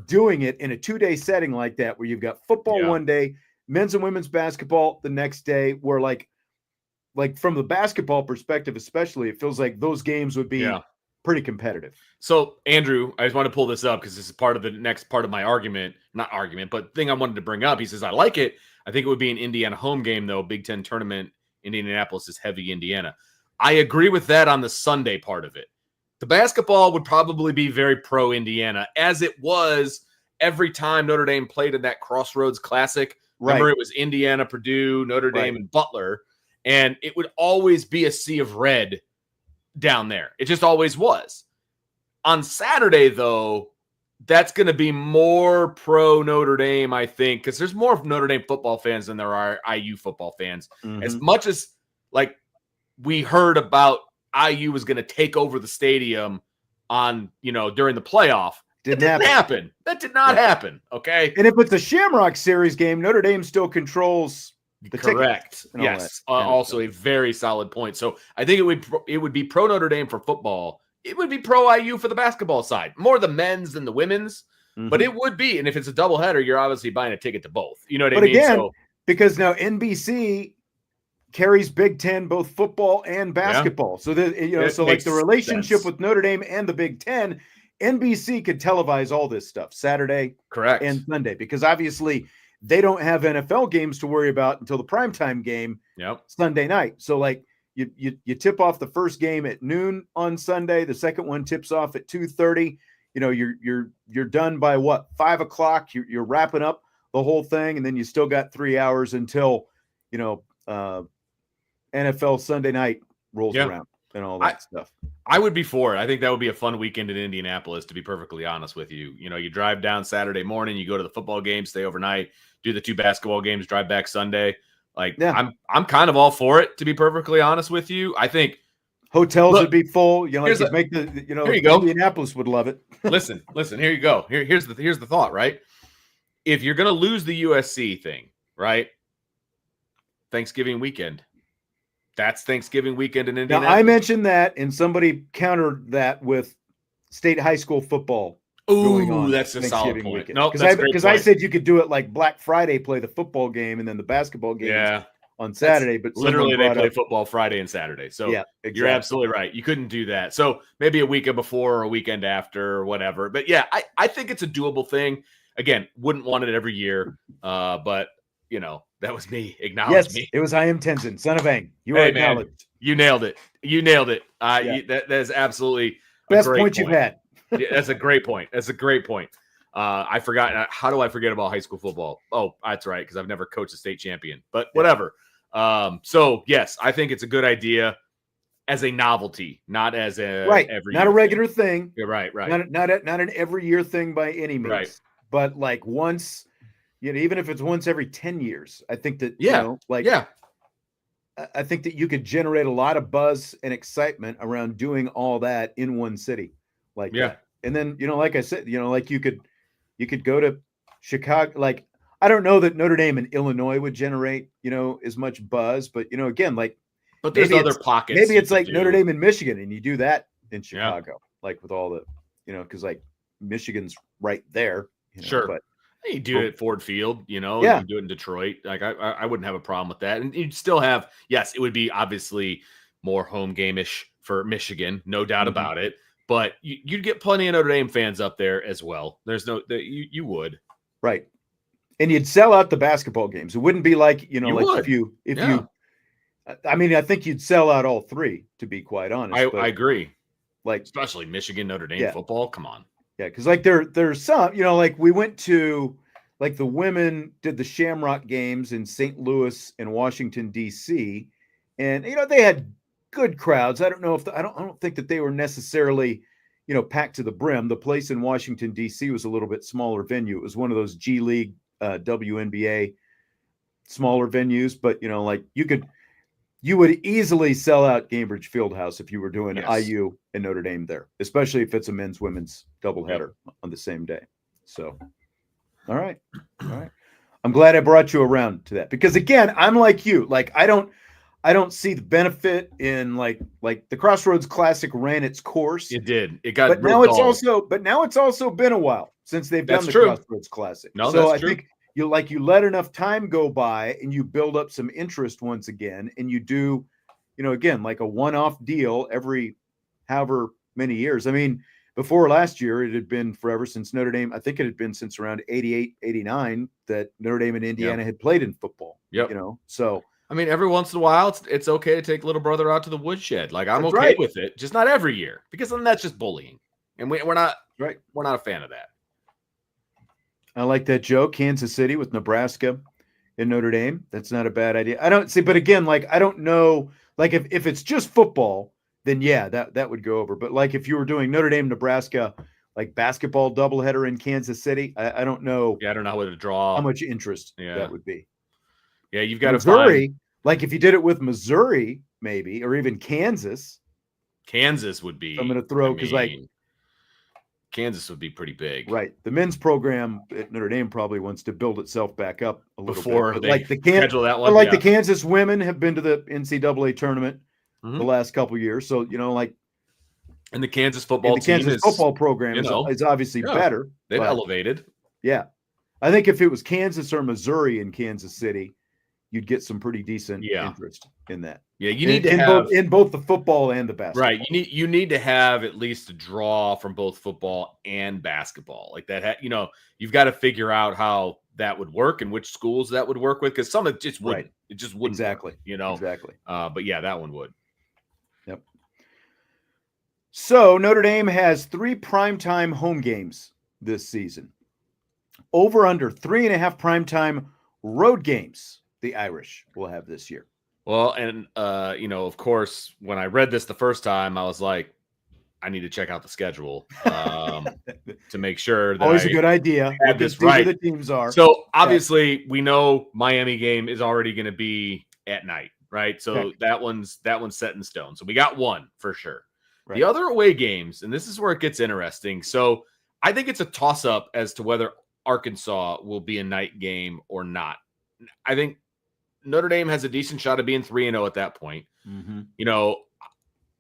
doing it in a 2-day setting like that, where you've got football one day, men's and women's basketball the next day, where like from the basketball perspective especially, it feels like those games would be pretty competitive. So, Andrew, I just want to pull this up because this is part of the next part of my but thing I wanted to bring up. He says, I like it. I think it would be an Indiana home game, though. Big Ten tournament, Indianapolis is heavy Indiana. I agree with that on the Sunday part of it. The basketball would probably be very pro-Indiana, as it was every time Notre Dame played in that Crossroads Classic. Remember, it was Indiana, Purdue, Notre Dame, and Butler. And it would always be a sea of red down there. It just always was. On Saturday, though, that's going to be more pro Notre Dame, I think, because there's more Notre Dame football fans than there are IU football fans. Mm-hmm. As much as like we heard about IU was going to take over the stadium on, during the playoff. Didn't happen. That did not happen. Okay. And if it's a Shamrock Series game, Notre Dame still controls the correct. Yes. Also a very solid point. So I think it would be pro Notre Dame for football. It would be pro IU for the basketball side, more the men's than the women's, but it would be. And if it's a doubleheader, you're obviously buying a ticket to both. You know what I mean? Again, because now NBC carries Big Ten, both football and basketball. So the relationship with Notre Dame and the Big Ten, NBC could televise all this stuff Saturday, and Sunday, because obviously they don't have NFL games to worry about until the primetime game Sunday night. So like you tip off the first game at noon on Sunday, the second one tips off at 2:30. You're done by 5 o'clock. You're wrapping up the whole thing, and then you still got 3 hours until NFL Sunday night rolls around and all that stuff. I would be for it. I think that would be a fun weekend in Indianapolis, to be perfectly honest with you. You drive down Saturday morning, you go to the football game, stay overnight, do the 2 basketball games, drive back Sunday. I'm kind of all for it, to be perfectly honest with you. I think hotels would be full. Here you go. Indianapolis would love it. listen, here you go. Here's the thought, right? If you're going to lose the USC thing, right? Thanksgiving weekend. That's Thanksgiving weekend in Indianapolis. Now, I mentioned that, and somebody countered that with state high school football. Ooh, that's a solid point. No, because I said you could do it like Black Friday, play the football game, and then the basketball game on Saturday. But literally, they play football Friday and Saturday. So you're absolutely right. You couldn't do that. So maybe a weekend before or a weekend after or whatever. But yeah, I think it's a doable thing. Again, wouldn't want it every year, but that was me. Acknowledge me. It was I am Tenzin, son of Aang. You are acknowledged. Man, you nailed it. That is absolutely best point you've had. That's a great point. I forgot. How do I forget about high school football? Oh, that's right, because I've never coached a state champion. But whatever. So yes, I think it's a good idea as a novelty, not as a not a regular thing. You're right. Not an every year thing by any means. Right. But like once. Even if it's once every 10 years, I think that, I think that you could generate a lot of buzz and excitement around doing all that in one city that. And then, like I said, like you could go to Chicago. Like, I don't know that Notre Dame and Illinois would generate, as much buzz, but again, but there's other pockets. Maybe it's like Notre Dame and Michigan, and you do that in Chicago, like with all the, because like Michigan's right there. Sure. But you do it at Ford Field, you do it in Detroit. Like I wouldn't have a problem with that. And you'd still have, it would be obviously more home game-ish for Michigan, no doubt about it. But you'd get plenty of Notre Dame fans up there as well. There's you would. Right. And you'd sell out the basketball games. It wouldn't be like, if you, I think you'd sell out all 3, to be quite honest. I agree. Like, especially Michigan, Notre Dame football. Come on. Yeah, because like there's some, like we went to, like the women did the Shamrock games in St. Louis and Washington, D.C., and they had good crowds. I don't know if I don't think that they were necessarily, packed to the brim. The place in Washington, D.C. was a little bit smaller venue. It was one of those G League, WNBA smaller venues, but like you could you would easily sell out Cambridge Fieldhouse if you were doing Yes. IU and Notre Dame there, especially if it's a men's women's doubleheader on the same day. So, all right. I'm glad I brought you around to that because again, I'm like you. Like I don't see the benefit in like the Crossroads Classic ran its course. It did. It got but now it's also been a while since they've done the Crossroads Classic. No, so that's true. Think you let enough time go by and you build up some interest once again, and you do, again, like a one-off deal every however many years. I mean, before last year, it had been forever since Notre Dame. I think it had been since around 88, 89 that Notre Dame and Indiana had played in football. Yep. So I mean, every once in a while, it's okay to take little brother out to the woodshed. Like I'm okay with it, just not every year, because then that's just bullying, and we're not We're not a fan of that. I like that joke. Kansas City with Nebraska and Notre Dame. That's not a bad idea. I don't see, but again, like I don't know, like if it's just football, then yeah, that would go over. But like if you were doing Notre Dame, Nebraska, like basketball doubleheader in Kansas City, I don't know. Yeah, I don't know how to draw. How much interest that would be. Yeah, you've got Missouri, like if you did it with Missouri, maybe, or even Kansas. Kansas would be. I'm going to throw because Kansas would be pretty big, right? The men's program at Notre Dame probably wants to build itself back up a little before bit. They like the schedule that one. Like the Kansas women have been to the NCAA tournament the last couple of years, so and the Kansas football football program is obviously better. They've elevated. Yeah, I think if it was Kansas or Missouri in Kansas City, you'd get some pretty decent interest in that. Yeah, you need to have in both the football and the basketball. Right, you need to have at least a draw from both football and basketball. Like that, you've got to figure out how that would work and which schools that would work with, because some of it just wouldn't. It just wouldn't. Exactly. Work, exactly. But yeah, that one would. Yep. So Notre Dame has 3 primetime home games this season. Over under 3.5 primetime road games the Irish will have this year. Well, and of course, when I read this the first time, I was like, I need to check out the schedule to make sure that always a good idea. Have this right. The teams are. So obviously, we know Miami game is already going to be at night, right? So that one's set in stone. So we got one for sure. Right. The other away games, and this is where it gets interesting. So I think it's a toss-up as to whether Arkansas will be a night game or not. I think Notre Dame has a decent shot of being 3-0 at that point.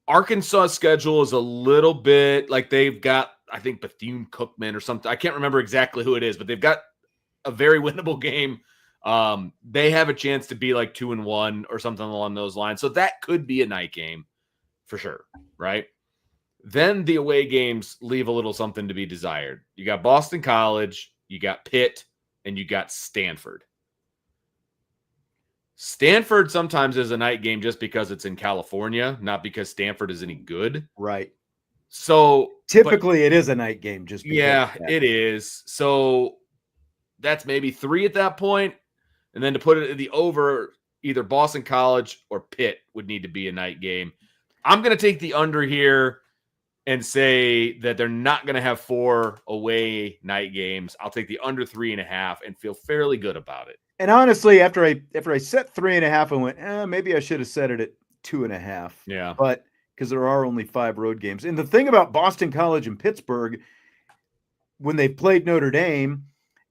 Arkansas' schedule is a little bit like they've got, I think, Bethune-Cookman or something. I can't remember exactly who it is, but they've got a very winnable game. They have a chance to be like 2-1 or something along those lines. So that could be a night game for sure, right? Then the away games leave a little something to be desired. You got Boston College, you got Pitt, and you got Stanford. Stanford sometimes is a night game just because it's in California, not because Stanford is any good. Right. So typically it is a night game. Just because it is. So that's maybe 3 at that point. And then to put it in the over, either Boston College or Pitt would need to be a night game. I'm going to take the under here and say that they're not going to have 4 away night games. I'll take the under 3.5 and feel fairly good about it. And honestly, after I set 3.5, I went, maybe I should have set it at 2.5. Yeah. But because there are only 5 road games. And the thing about Boston College and Pittsburgh, when they've played Notre Dame,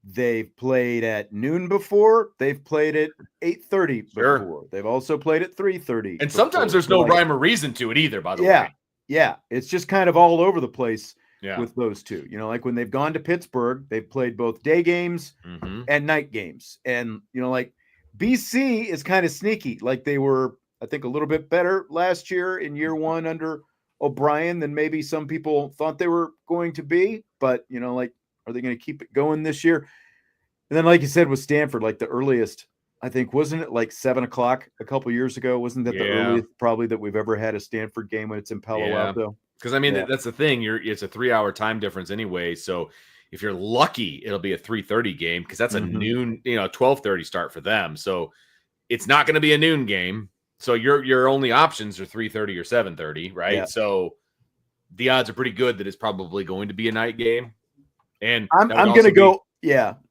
they've played at noon before. They've played at 8:30 before. They've also played at 3:30. And sometimes there's no rhyme or reason to it either, by the way. Yeah. It's just kind of all over the place. Yeah. With those two, like when they've gone to Pittsburgh, they've played both day games and night games. And, like BC is kind of sneaky. Like they were, I think, a little bit better last year in year 1 under O'Brien than maybe some people thought they were going to be. But, like, are they going to keep it going this year? And then, like you said, with Stanford, like the earliest, I think, wasn't it like 7:00 a couple years ago? Wasn't that the earliest probably that we've ever had a Stanford game when it's in Palo Alto? Because, I mean, that's the thing. It's a 3-hour time difference anyway. So if you're lucky, it'll be a 3:30 game because that's a noon, 12:30 start for them. So it's not going to be a noon game. So your only options are 3:30 or 7:30, right? Yeah. So the odds are pretty good that it's probably going to be a night game. And I'm going to go,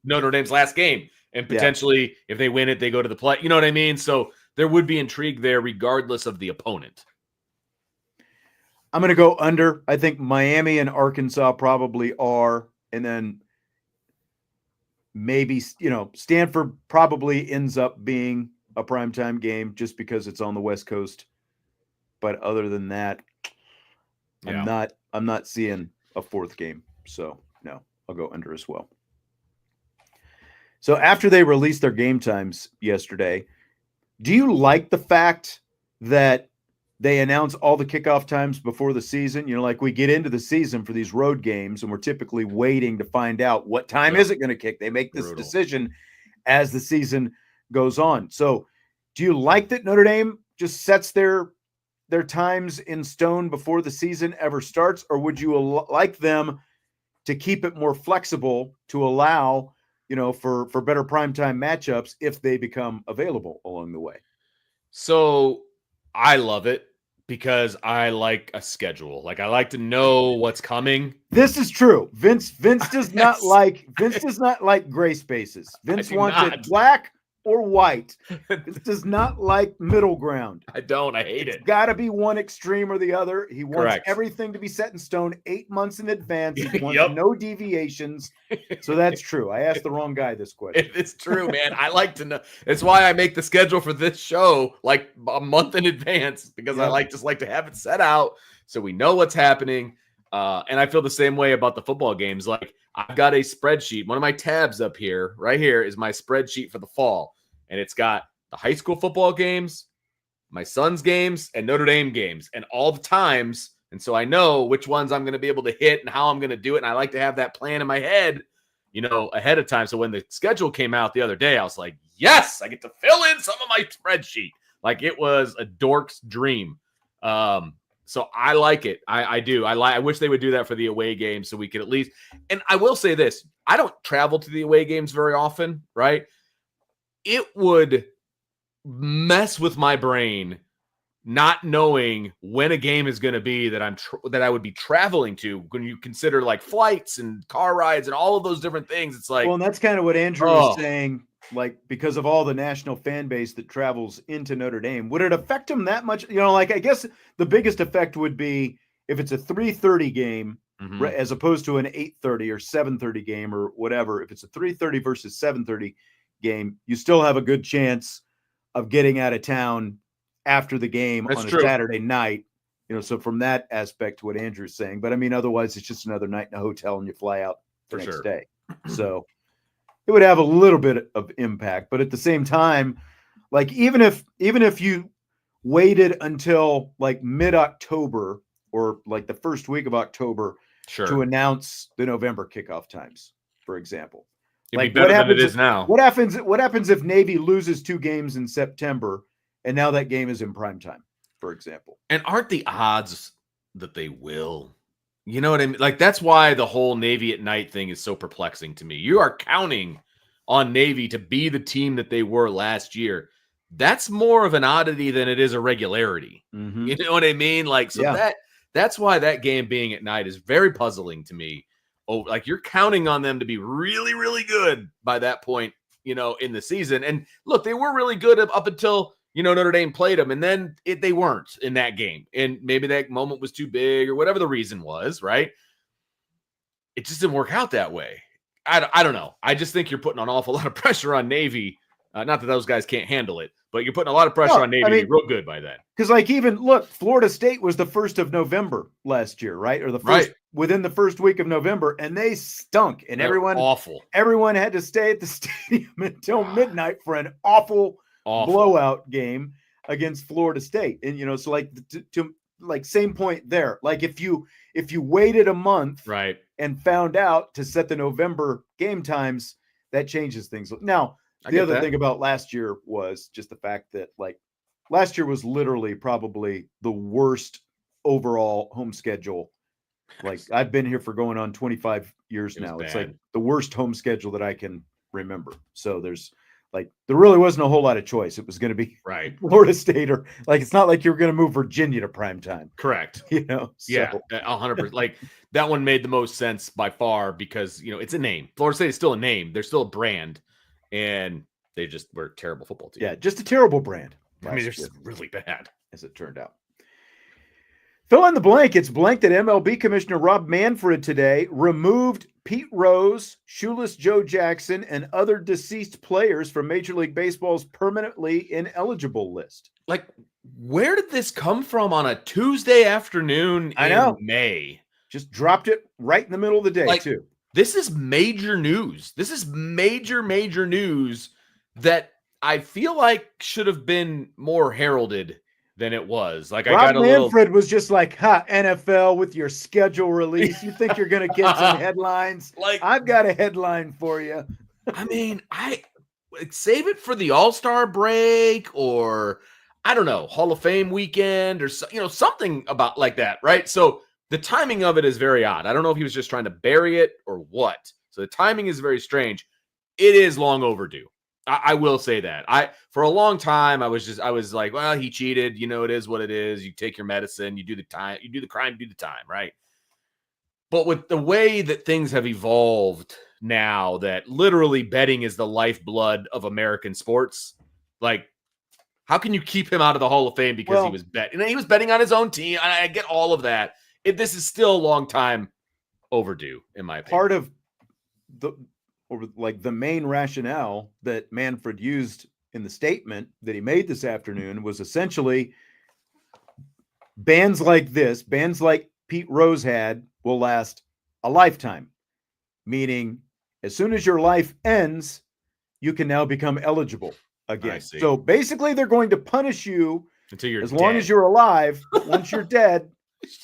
Notre Dame's last game. And potentially, if they win it, they go to the play. You know what I mean? So there would be intrigue there regardless of the opponent. I'm going to go under. I think Miami and Arkansas probably are. And then maybe, Stanford probably ends up being a primetime game just because it's on the West Coast. But other than that, I'm not seeing a fourth game. So no, I'll go under as well. So after they released their game times yesterday, do you like the fact that they announce all the kickoff times before the season? Like we get into the season for these road games and we're typically waiting to find out what time is it going to kick. They make this decision as the season goes on. So do you like that Notre Dame just sets their times in stone before the season ever starts? Or would you like them to keep it more flexible to allow, for better primetime matchups if they become available along the way? So I love it because I like a schedule. Like I like to know what's coming. This is true. Vince does not like gray spaces. Vince wants it black or white. Vince does not like middle ground. I don't. I hate it. It's got to be one extreme or the other. He wants Correct. everything to be set in stone 8 months in advance. He wants no deviations. So that's true. I asked the wrong guy this question. It's true, man. I like to know. It's why I make the schedule for this show like a month in advance because I like to have it set out so we know what's happening. And I feel the same way about the football games. Like I've got a spreadsheet. One of my tabs up here, right here, is my spreadsheet for the fall. And it's got the high school football games, my son's games, and Notre Dame games, and all the times. And so I know which ones I'm going to be able to hit and how I'm going to do it. And I like to have that plan in my head, ahead of time. So when the schedule came out the other day, I was like, yes, I get to fill in some of my spreadsheet. Like it was a dork's dream. So I like it. I do. I wish they would do that for the away games so we could at least. And I will say this: I don't travel to the away games very often, right? It would mess with my brain not knowing when a game is going to be that I would be traveling to. When you consider like flights and car rides and all of those different things, it's like, well, and that's kind of what Andrew was saying. Like because of all the national fan base that travels into Notre Dame, would it affect them that much? I guess the biggest effect would be if it's a 3:30 game as opposed to an 8:30 or 7:30 game or whatever. If it's a 3:30 versus 7:30 game, you still have a good chance of getting out of town after the game on a Saturday night. So from that aspect to what Andrew's saying, but I mean, otherwise it's just another night in a hotel and you fly out the next day. So it would have a little bit of impact, but at the same time, like even if you waited until like mid-October or like the first week of October to announce the November kickoff times, for example, like what happens than it is now? What happens if Navy loses 2 games in September and now that game is in prime time, for example? And aren't the odds that they will? You know what I mean? Like that's why the whole Navy at night thing is so perplexing to me. You are counting on Navy to be the team that they were last year. That's more of an oddity than it is a regularity. Mm-hmm. You know what I mean? Like so that's why that game being at night is very puzzling to me. Oh, like you're counting on them to be really, really good by that point, in the season. And look, they were really good up until, Notre Dame played them. And then they weren't in that game. And maybe that moment was too big or whatever the reason was, right? It just didn't work out that way. I don't know. I just think you're putting an awful lot of pressure on Navy. Not that those guys can't handle it, but you're putting a lot of pressure on Navy to be real good by then. Because Florida State was the 1st of November last year, right? Or the first within the first week of November, and they stunk. And everyone had to stay at the stadium until midnight for an awful blowout game against Florida State. And so like same point there. Like if you waited a month and found out to set the November game times, that changes things. Now, the other thing about last year was just the fact that like last year was literally probably the worst overall home schedule. Like I've been here for going on 25 years now. It's like the worst home schedule that I can remember. So there really wasn't a whole lot of choice. It was going to be Florida State or like, it's not like you were going to move Virginia to prime time. Correct. So. Yeah, 100%. Like that one made the most sense by far because, it's a name. Florida State is still a name. They're still a brand. And they just were a terrible football team. Yeah, just a terrible brand. I mean, it's really bad, as it turned out. Fill in the blank. It's blank that MLB Commissioner Rob Manfred today removed Pete Rose, Shoeless Joe Jackson, and other deceased players from Major League Baseball's permanently ineligible list. Like, where did this come from on a Tuesday afternoon in May? Just dropped it right in the middle of the day, too. This is major news. This is major news that I feel like should have been more heralded than it was. Like, Rob Manfred was just like, NFL with your schedule release. You think you're going to get some headlines? Like, I've got a headline for you. I mean, save it for the All-Star break, or I don't know, Hall of Fame weekend, or something about like that, right? So the timing of it is very odd. I don't know if he was just trying to bury it or what. So the timing is very strange. It is long overdue. I will say that. For a long time, I was like, well, he cheated. It is what it is. You take your medicine, you do the time, you do the crime, do the time, right? But with the way that things have evolved now, that literally betting is the lifeblood of American sports, like, how can you keep him out of the Hall of Fame because he was betting? He was betting on his own team. I get all of that. This is still a long time overdue, in my opinion. Part of the main rationale that Manfred used in the statement that he made this afternoon was essentially bans like Pete Rose had will last a lifetime, meaning as soon as your life ends, you can now become eligible again. So basically they're going to punish you until you're as long as you're alive. But once you're dead,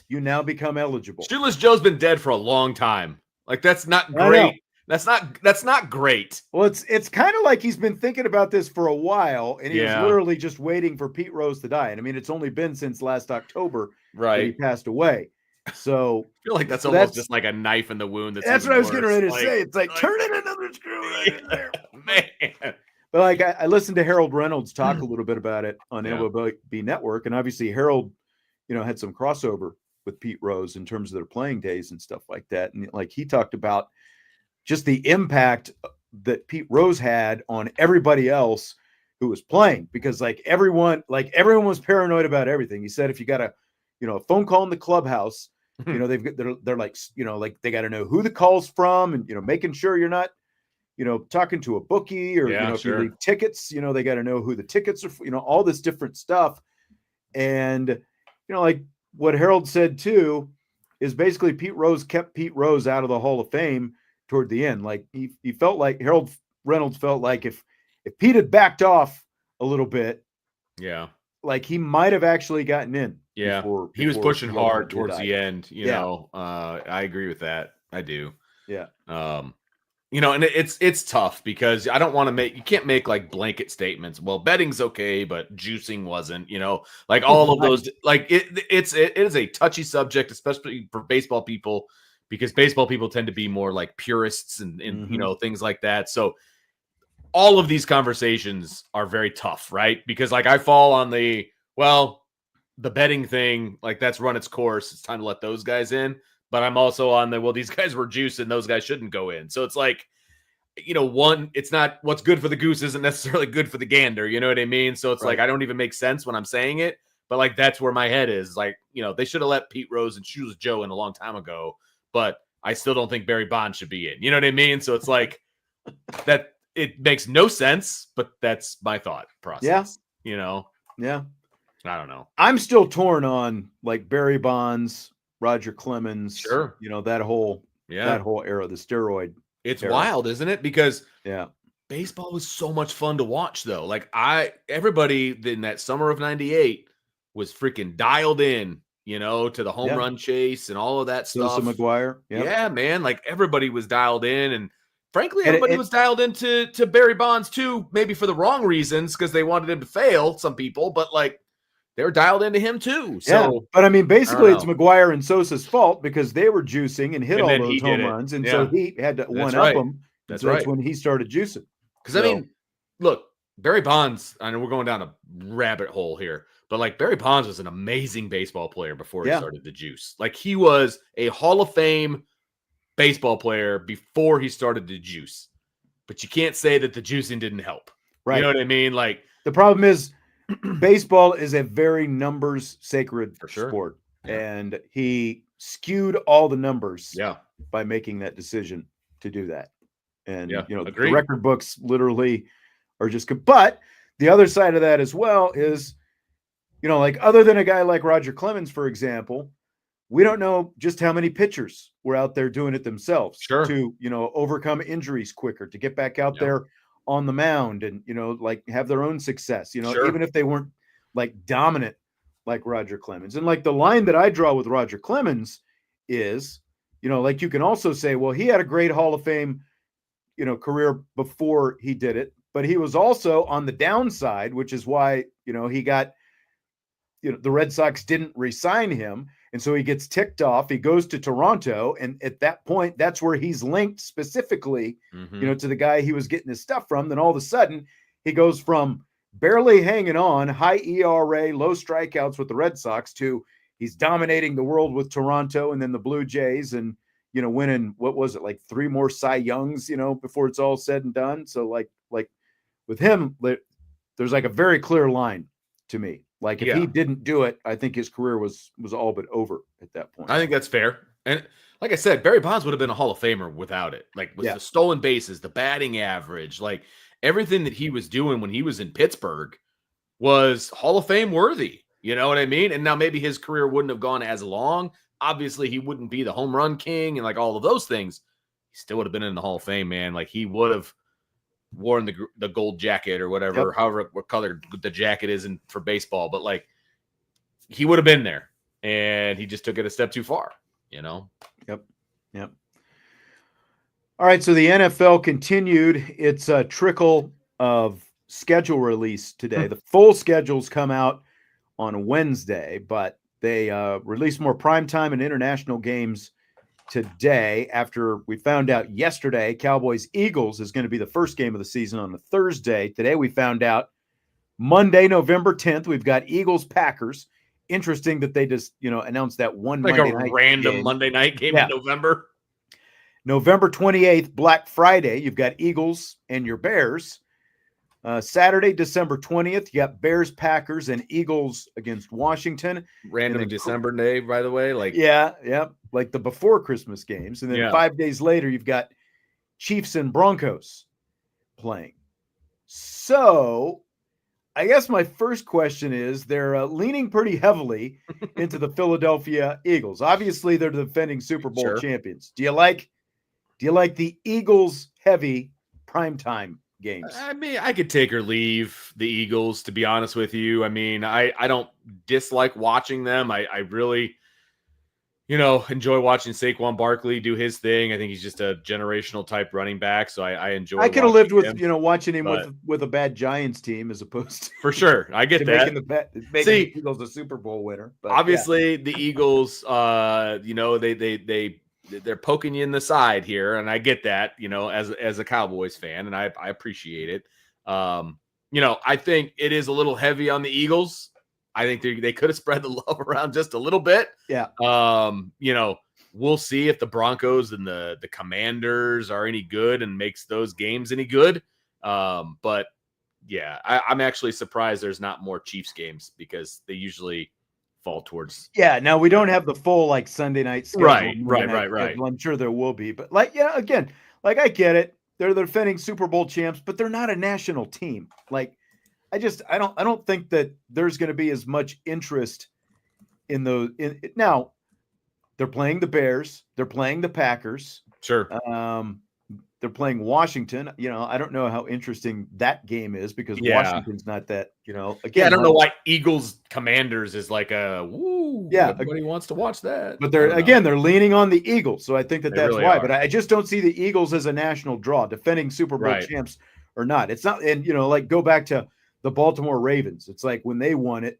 you now become eligible. Shoeless Joe's been dead for a long time. Like, that's not great. That's not great. Well, it's kind of like he's been thinking about this for a while, and he was literally just waiting for Pete Rose to die. And I mean, it's only been since last October that he passed away. So I feel like that's almost just like a knife in the wound. That's what I was getting ready to say. It's like turn in another screw right in there, man. But like I listened to Harold Reynolds talk a little bit about it on MLB Network, and obviously Harold, had some crossover with Pete Rose in terms of their playing days and stuff like that. And like he talked about just the impact that Pete Rose had on everybody else who was playing, because everyone was paranoid about everything. He said, if you got a phone call in the clubhouse, they're like, they got to know who the call's from, and, making sure you're not, talking to a bookie, or, if you leave tickets, they got to know who the tickets are for, all this different stuff. And, like what Harold said too, is basically Pete Rose kept Pete Rose out of the Hall of Fame toward the end. Like he felt like Harold Reynolds felt like if Pete had backed off a little bit, like he might have actually gotten in. Yeah, he was pushing hard towards the end. I agree with that. I do. Yeah. And it's tough because you can't make like blanket statements. Well, betting's okay, but juicing wasn't. Like all of those. Like it is a touchy subject, especially for baseball people, because baseball people tend to be more like purists and things like that. So all of these conversations are very tough, right? Because like I fall on the betting thing, like that's run its course. It's time to let those guys in. But I'm also on these guys were juicing, those guys shouldn't go in. So it's like, it's not what's good for the goose isn't necessarily good for the gander. You know what I mean? So it's like, I don't even make sense when I'm saying it, but like, that's where my head is. Like, they should have let Pete Rose and Shoeless Joe in a long time ago, but I still don't think Barry Bonds should be in. You know what I mean? So it's like that it makes no sense, but that's my thought process. Yeah. I don't know. I'm still torn on like Barry Bonds, Roger Clemens, that whole era, the steroid. It's wild, isn't it? Because baseball was so much fun to watch, though. Like everybody in that summer of '98 was freaking dialed in, to the home run chase and all of that stuff. Sosa McGuire, yeah, man. Like everybody was dialed in, and frankly, everybody was dialed into Barry Bonds too. Maybe for the wrong reasons, because they wanted him to fail. Some people, but like. They were dialed into him too. So, but I mean, basically, it's McGuire and Sosa's fault because they were juicing and hit all those home runs, and so he had to one up them. That's when he started juicing. Because I mean, look, Barry Bonds. I know we're going down a rabbit hole here, but like Barry Bonds was an amazing baseball player before he started to juice. Like he was a Hall of Fame baseball player before he started to juice. But you can't say that the juicing didn't help. Right? You know what I mean? Like the problem is. baseball is a very numbers sacred sport, and he skewed all the numbers by making that decision to do that. And the record books literally are just. But the other side of that as well is, like other than a guy like Roger Clemens, for example, we don't know just how many pitchers were out there doing it themselves to, overcome injuries quicker, to get back out there on the mound and, like have their own success, even if they weren't like dominant like Roger Clemens. And like the line that I draw with Roger Clemens is, like you can also say, well, he had a great Hall of Fame, career before he did it, but he was also on the downside, which is why, he got, the Red Sox didn't re-sign him. And so he gets ticked off. He goes to Toronto. And at that point, that's where he's linked specifically, to the guy he was getting his stuff from. Then all of a sudden he goes from barely hanging on, high ERA, low strikeouts with the Red Sox to he's dominating the world with Toronto and then the Blue Jays and, winning, what was it, like 3 more Cy Youngs, before it's all said and done. So like with him, there's like a very clear line to me. Like if he didn't do it, I think his career was all but over at that point. I think that's fair. And like I said, Barry Bonds would have been a Hall of Famer without it. Like with the stolen bases, the batting average, like everything that he was doing when he was in Pittsburgh was Hall of Fame worthy. You know what I mean? And now maybe his career wouldn't have gone as long. Obviously, he wouldn't be the home run king and like all of those things. He still would have been in the Hall of Fame, man. Like he would have worn the gold jacket or whatever, however what color the jacket is for baseball, but like he would have been there and he just took it a step too far, Yep. All right. So the NFL continued its trickle of schedule release today. The full schedules come out on Wednesday, but they released more primetime and international games today after we found out yesterday Cowboys-Eagles is going to be the first game of the season on a Thursday. Today we found out Monday, November 10th, we've got Eagles-Packers. Interesting that they just, announced that one like Monday a night random game. Monday night game in November. November 28th, Black Friday, you've got Eagles and your Bears. Saturday, December 20th, you got Bears, Packers, and Eagles against Washington. Random December day, by the way. Like like the before Christmas games. And then 5 days later, you've got Chiefs and Broncos playing. So I guess my first question is they're leaning pretty heavily into the Philadelphia Eagles. Obviously, they're the defending Super Bowl champions. Do you like the Eagles heavy primetime games? I mean, I could take or leave the Eagles, to be honest with you. I mean, I don't dislike watching them. I really, enjoy watching Saquon Barkley do his thing. I think he's just a generational type running back. So I enjoy. I could have lived with, watching him with a bad Giants team as opposed to. For sure. I get that. Making the Eagles a Super Bowl winner. But obviously the Eagles, they're poking you in the side here, and I get that, as a Cowboys fan, and I appreciate it. I think it is a little heavy on the Eagles. I think they could have spread the love around just a little bit. Yeah. We'll see if the Broncos and the Commanders are any good and makes those games any good. But yeah, I'm actually surprised there's not more Chiefs games because they usually fall towards. Yeah. Now we don't have the full like Sunday night schedule. Right. I'm sure there will be, but again, I get it. They're the defending Super Bowl champs, but they're not a national team. Like, I don't think that there's going to be as much interest in those. Now, they're playing the Bears. They're playing the Packers. Sure. They're playing Washington. I don't know how interesting that game is because Washington's not that, again. I don't know why Eagles Commanders is like everybody wants to watch that. But they're leaning on the Eagles. So I think that's really why. are. But I just don't see the Eagles as a national draw, defending Super Bowl champs or not. It's not, and go back to the Baltimore Ravens. It's like when they won it,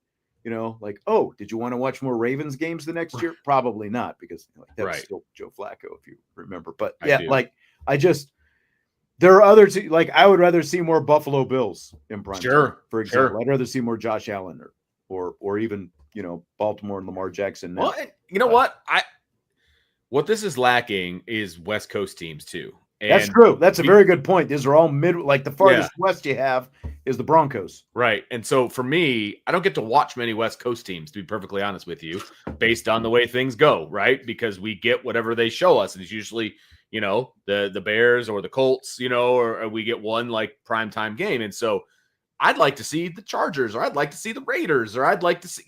oh, did you want to watch more Ravens games the next year? Probably not, because that's still Joe Flacco, if you remember. But there are others. Like, I would rather see more Buffalo Bills in prime. Sure. For example, I'd rather see more Josh Allen or even, Baltimore and Lamar Jackson. Well, you know what? What this is lacking is West Coast teams too. And that's true. That's a very good point. These are all the farthest west you have is the Broncos. Right. And so for me, I don't get to watch many West Coast teams, to be perfectly honest with you, based on the way things go, right? Because we get whatever they show us. And it's usually, the Bears or the Colts, or we get one like primetime game. And so I'd like to see the Chargers, or I'd like to see the Raiders, or I'd like to see,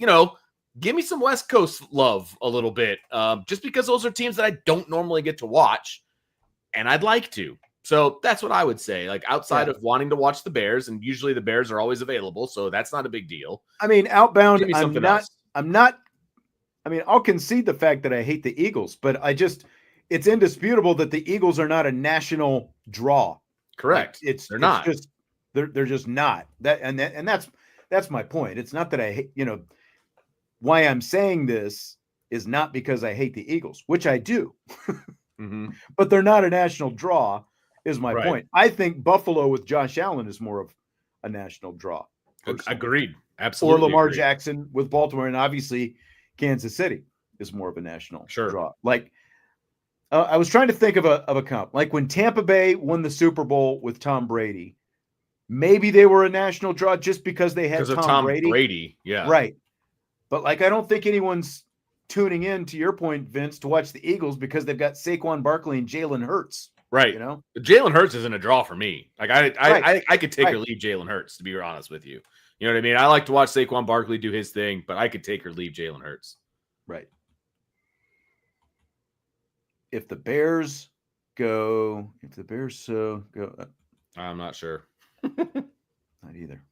give me some West Coast love a little bit, just because those are teams that I don't normally get to watch, and I'd like to. So that's what I would say. Like outside of wanting to watch the Bears, and usually the Bears are always available, so that's not a big deal. I mean, outbound, I'll concede the fact that I hate the Eagles, but it's indisputable that the Eagles are not a national draw. Correct. They're not. They're just not. That's my point. It's not that I hate, why I'm saying this is not because I hate the Eagles, which I do. Mm-hmm. But they're not a national draw, is my point. I think Buffalo with Josh Allen is more of a national draw. Personally. Agreed. Absolutely. Or Lamar Jackson with Baltimore, and obviously Kansas City is more of a national draw. Like I was trying to think of a comp. Like when Tampa Bay won the Super Bowl with Tom Brady, maybe they were a national draw just because they had Tom Brady. Yeah. Right. But like I don't think anyone's tuning in, to your point, Vince, to watch the Eagles because they've got Saquon Barkley and Jalen Hurts. Right. Jalen Hurts isn't a draw for me. Like I could take or leave Jalen Hurts, to be honest with you. You know what I mean? I like to watch Saquon Barkley do his thing, but I could take or leave Jalen Hurts. Right. If the Bears go, I'm not sure. Not either.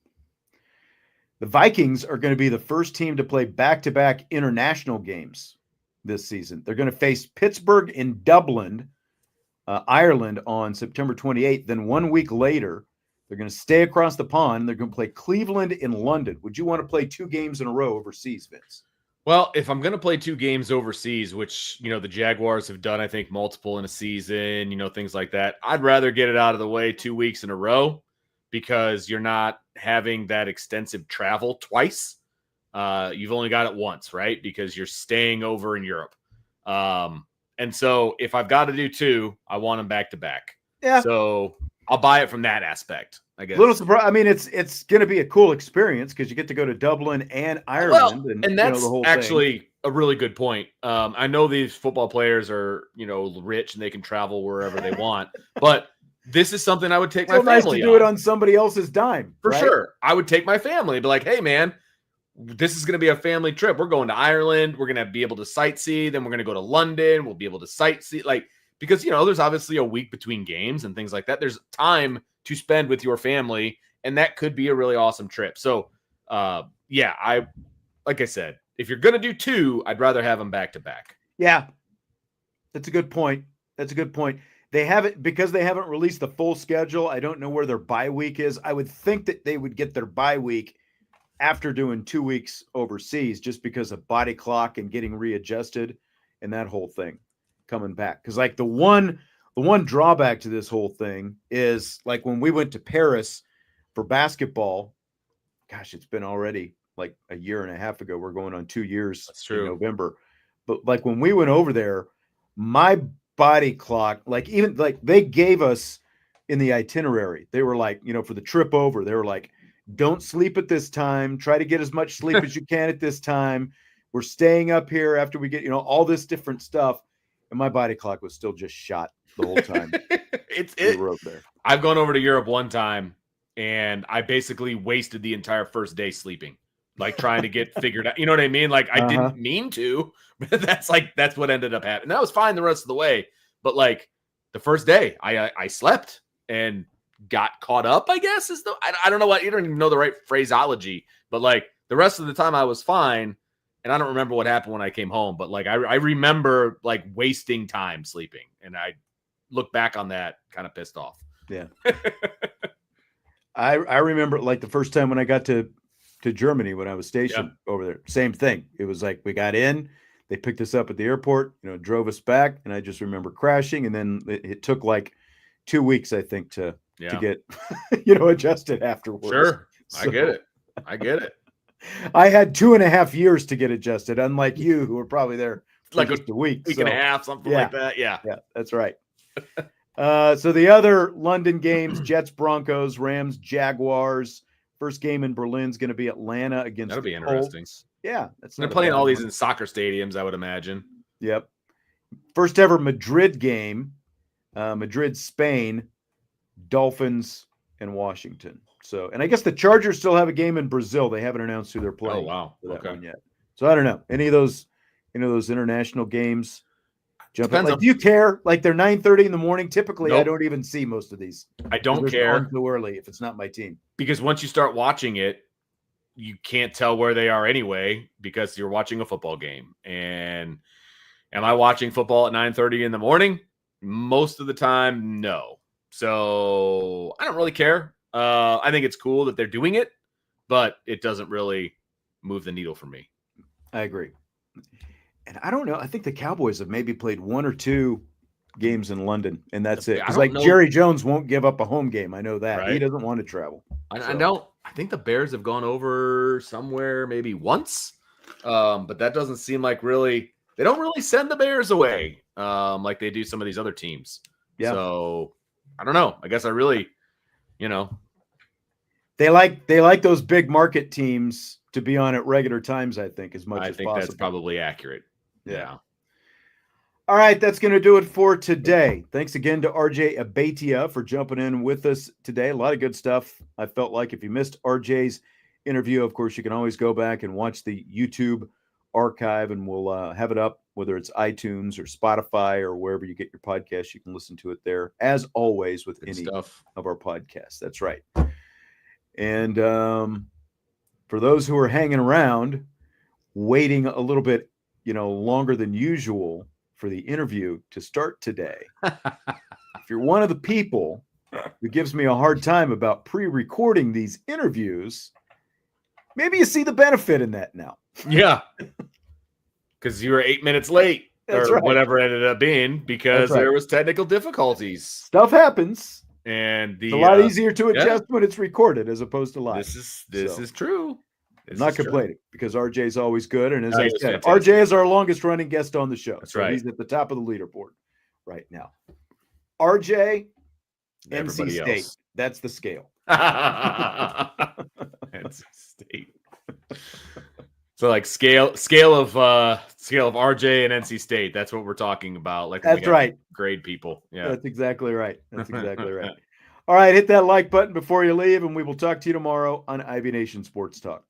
The Vikings are going to be the first team to play back-to-back international games this season. They're going to face Pittsburgh in Dublin, Ireland on September 28th. Then 1 week later, they're going to stay across the pond. They're going to play Cleveland in London. Would you want to play 2 games in a row overseas, Vince? Well, if I'm going to play 2 games overseas, which, the Jaguars have done, I think, multiple in a season, things like that, I'd rather get it out of the way 2 weeks in a row because you're not having that extensive travel twice. You've only got it once, right? Because you're staying over in Europe. And so if I've got to do 2, I want them back to back. Yeah. So I'll buy it from that aspect, I guess. A little surprise. I mean, it's going to be a cool experience because you get to go to Dublin and Ireland. Well, and that's the whole actually a really good point. I know these football players are, rich and they can travel wherever they want, but this is something I would take my family nice to do it on somebody else's dime. For sure. I would take my family, be like, hey, man, this is going to be a family trip. We're going to Ireland. We're going to be able to sightsee. Then we're going to go to London. We'll be able to sightsee. Because, there's obviously a week between games and things like that. There's time to spend with your family, and that could be a really awesome trip. So, like I said, if you're going to do 2, I'd rather have them back to back. Yeah, that's a good point. They haven't, because they haven't released the full schedule. I don't know where their bye week is. I would think that they would get their bye week after doing 2 weeks overseas, just because of body clock and getting readjusted and that whole thing coming back. Because like the one drawback to this whole thing is like when we went to Paris for basketball, gosh, it's been already like a year and a half ago. We're going on 2 years. That's true. In November. But like when we went over there, my body clock, like even like they gave us in the itinerary, they were like, for the trip over, they were like, don't sleep at this time. Try to get as much sleep as you can at this time. We're staying up here after we get, all this different stuff. And my body clock was still just shot the whole time. We were up there. I've gone over to Europe one time and I basically wasted the entire first day sleeping, like trying to get figured out. You know what I mean? Like I didn't mean to, but that's what ended up happening. That was fine the rest of the way. But like the first day I slept and got caught up, I guess I don't know what, you don't even know the right phraseology, but like the rest of the time I was fine. And I don't remember what happened when I came home, but like I remember like wasting time sleeping, and I look back on that kind of pissed off. Yeah. I remember like the first time when I got to Germany when I was stationed over there, same thing. It was like we got in, they picked us up at the airport, drove us back, and I just remember crashing, and then it took like 2 weeks, I think, to get adjusted afterwards. Sure. So, I get it. I had 2.5 years to get adjusted, unlike you, who were probably there like just a week and a half, something like that. Yeah, that's right. So the other London games: Jets, Broncos, Rams, Jaguars, First game in Berlin is going to be Atlanta against That'll be the interesting. Colts. Yeah, that's They're not a playing bad all these one. in soccer stadiums, I would imagine. Yep. First ever Madrid game, Madrid, Spain, Dolphins, and Washington. So, and I guess the Chargers still have a game in Brazil. They haven't announced who they're playing. Oh, wow. For that Okay. one yet. So I don't know. Any of those, those international games? Depends Like, on- do you care? Like they're 9:30 in the morning. Typically, I Nope. don't even see most of these. I don't There's care. on too early if it's not my team. Because once you start watching it, you can't tell where they are anyway because you're watching a football game. And am I watching football at 9:30 in the morning? Most of the time, no. So I don't really care. I think it's cool that they're doing it, but it doesn't really move the needle for me. I agree. And I don't know. I think the Cowboys have maybe played one or two games in London, and that's it. Because like Jerry Jones won't give up a home game. I know that. Right? He doesn't want to travel. I don't. I think the Bears have gone over somewhere maybe once, but that doesn't seem like really. They don't really send the Bears away like they do some of these other teams. Yeah. So I don't know. I guess I really, They like those big market teams to be on at regular times. I think as much as possible. I think that's probably accurate. Yeah. All right, that's going to do it for today. Thanks again to RJ Abeytia for jumping in with us today. A lot of good stuff. I felt like if you missed RJ's interview, of course, you can always go back and watch the YouTube archive, and we'll have it up, whether it's iTunes or Spotify or wherever you get your podcasts. You can listen to it there, as always, with any of our podcasts. That's right. And for those who are hanging around, waiting a little bit, longer than usual for the interview to start today. If you're one of the people who gives me a hard time about pre-recording these interviews, maybe you see the benefit in that now. Yeah. Because you were 8 minutes late or whatever it ended up being because there was technical difficulties. Stuff happens. And it's a lot easier to adjust when it's recorded as opposed to live. This is true. I'm not complaining because RJ is always good. And as I said, RJ is our longest running guest on the show. That's right. He's at the top of the leaderboard right now. RJ, NC State. That's the scale. NC State. So like scale of RJ and NC State. That's what we're talking about. Like that's right. Grade people. Yeah. That's exactly right. All right, hit that like button before you leave, and we will talk to you tomorrow on Ivy Nation Sports Talk.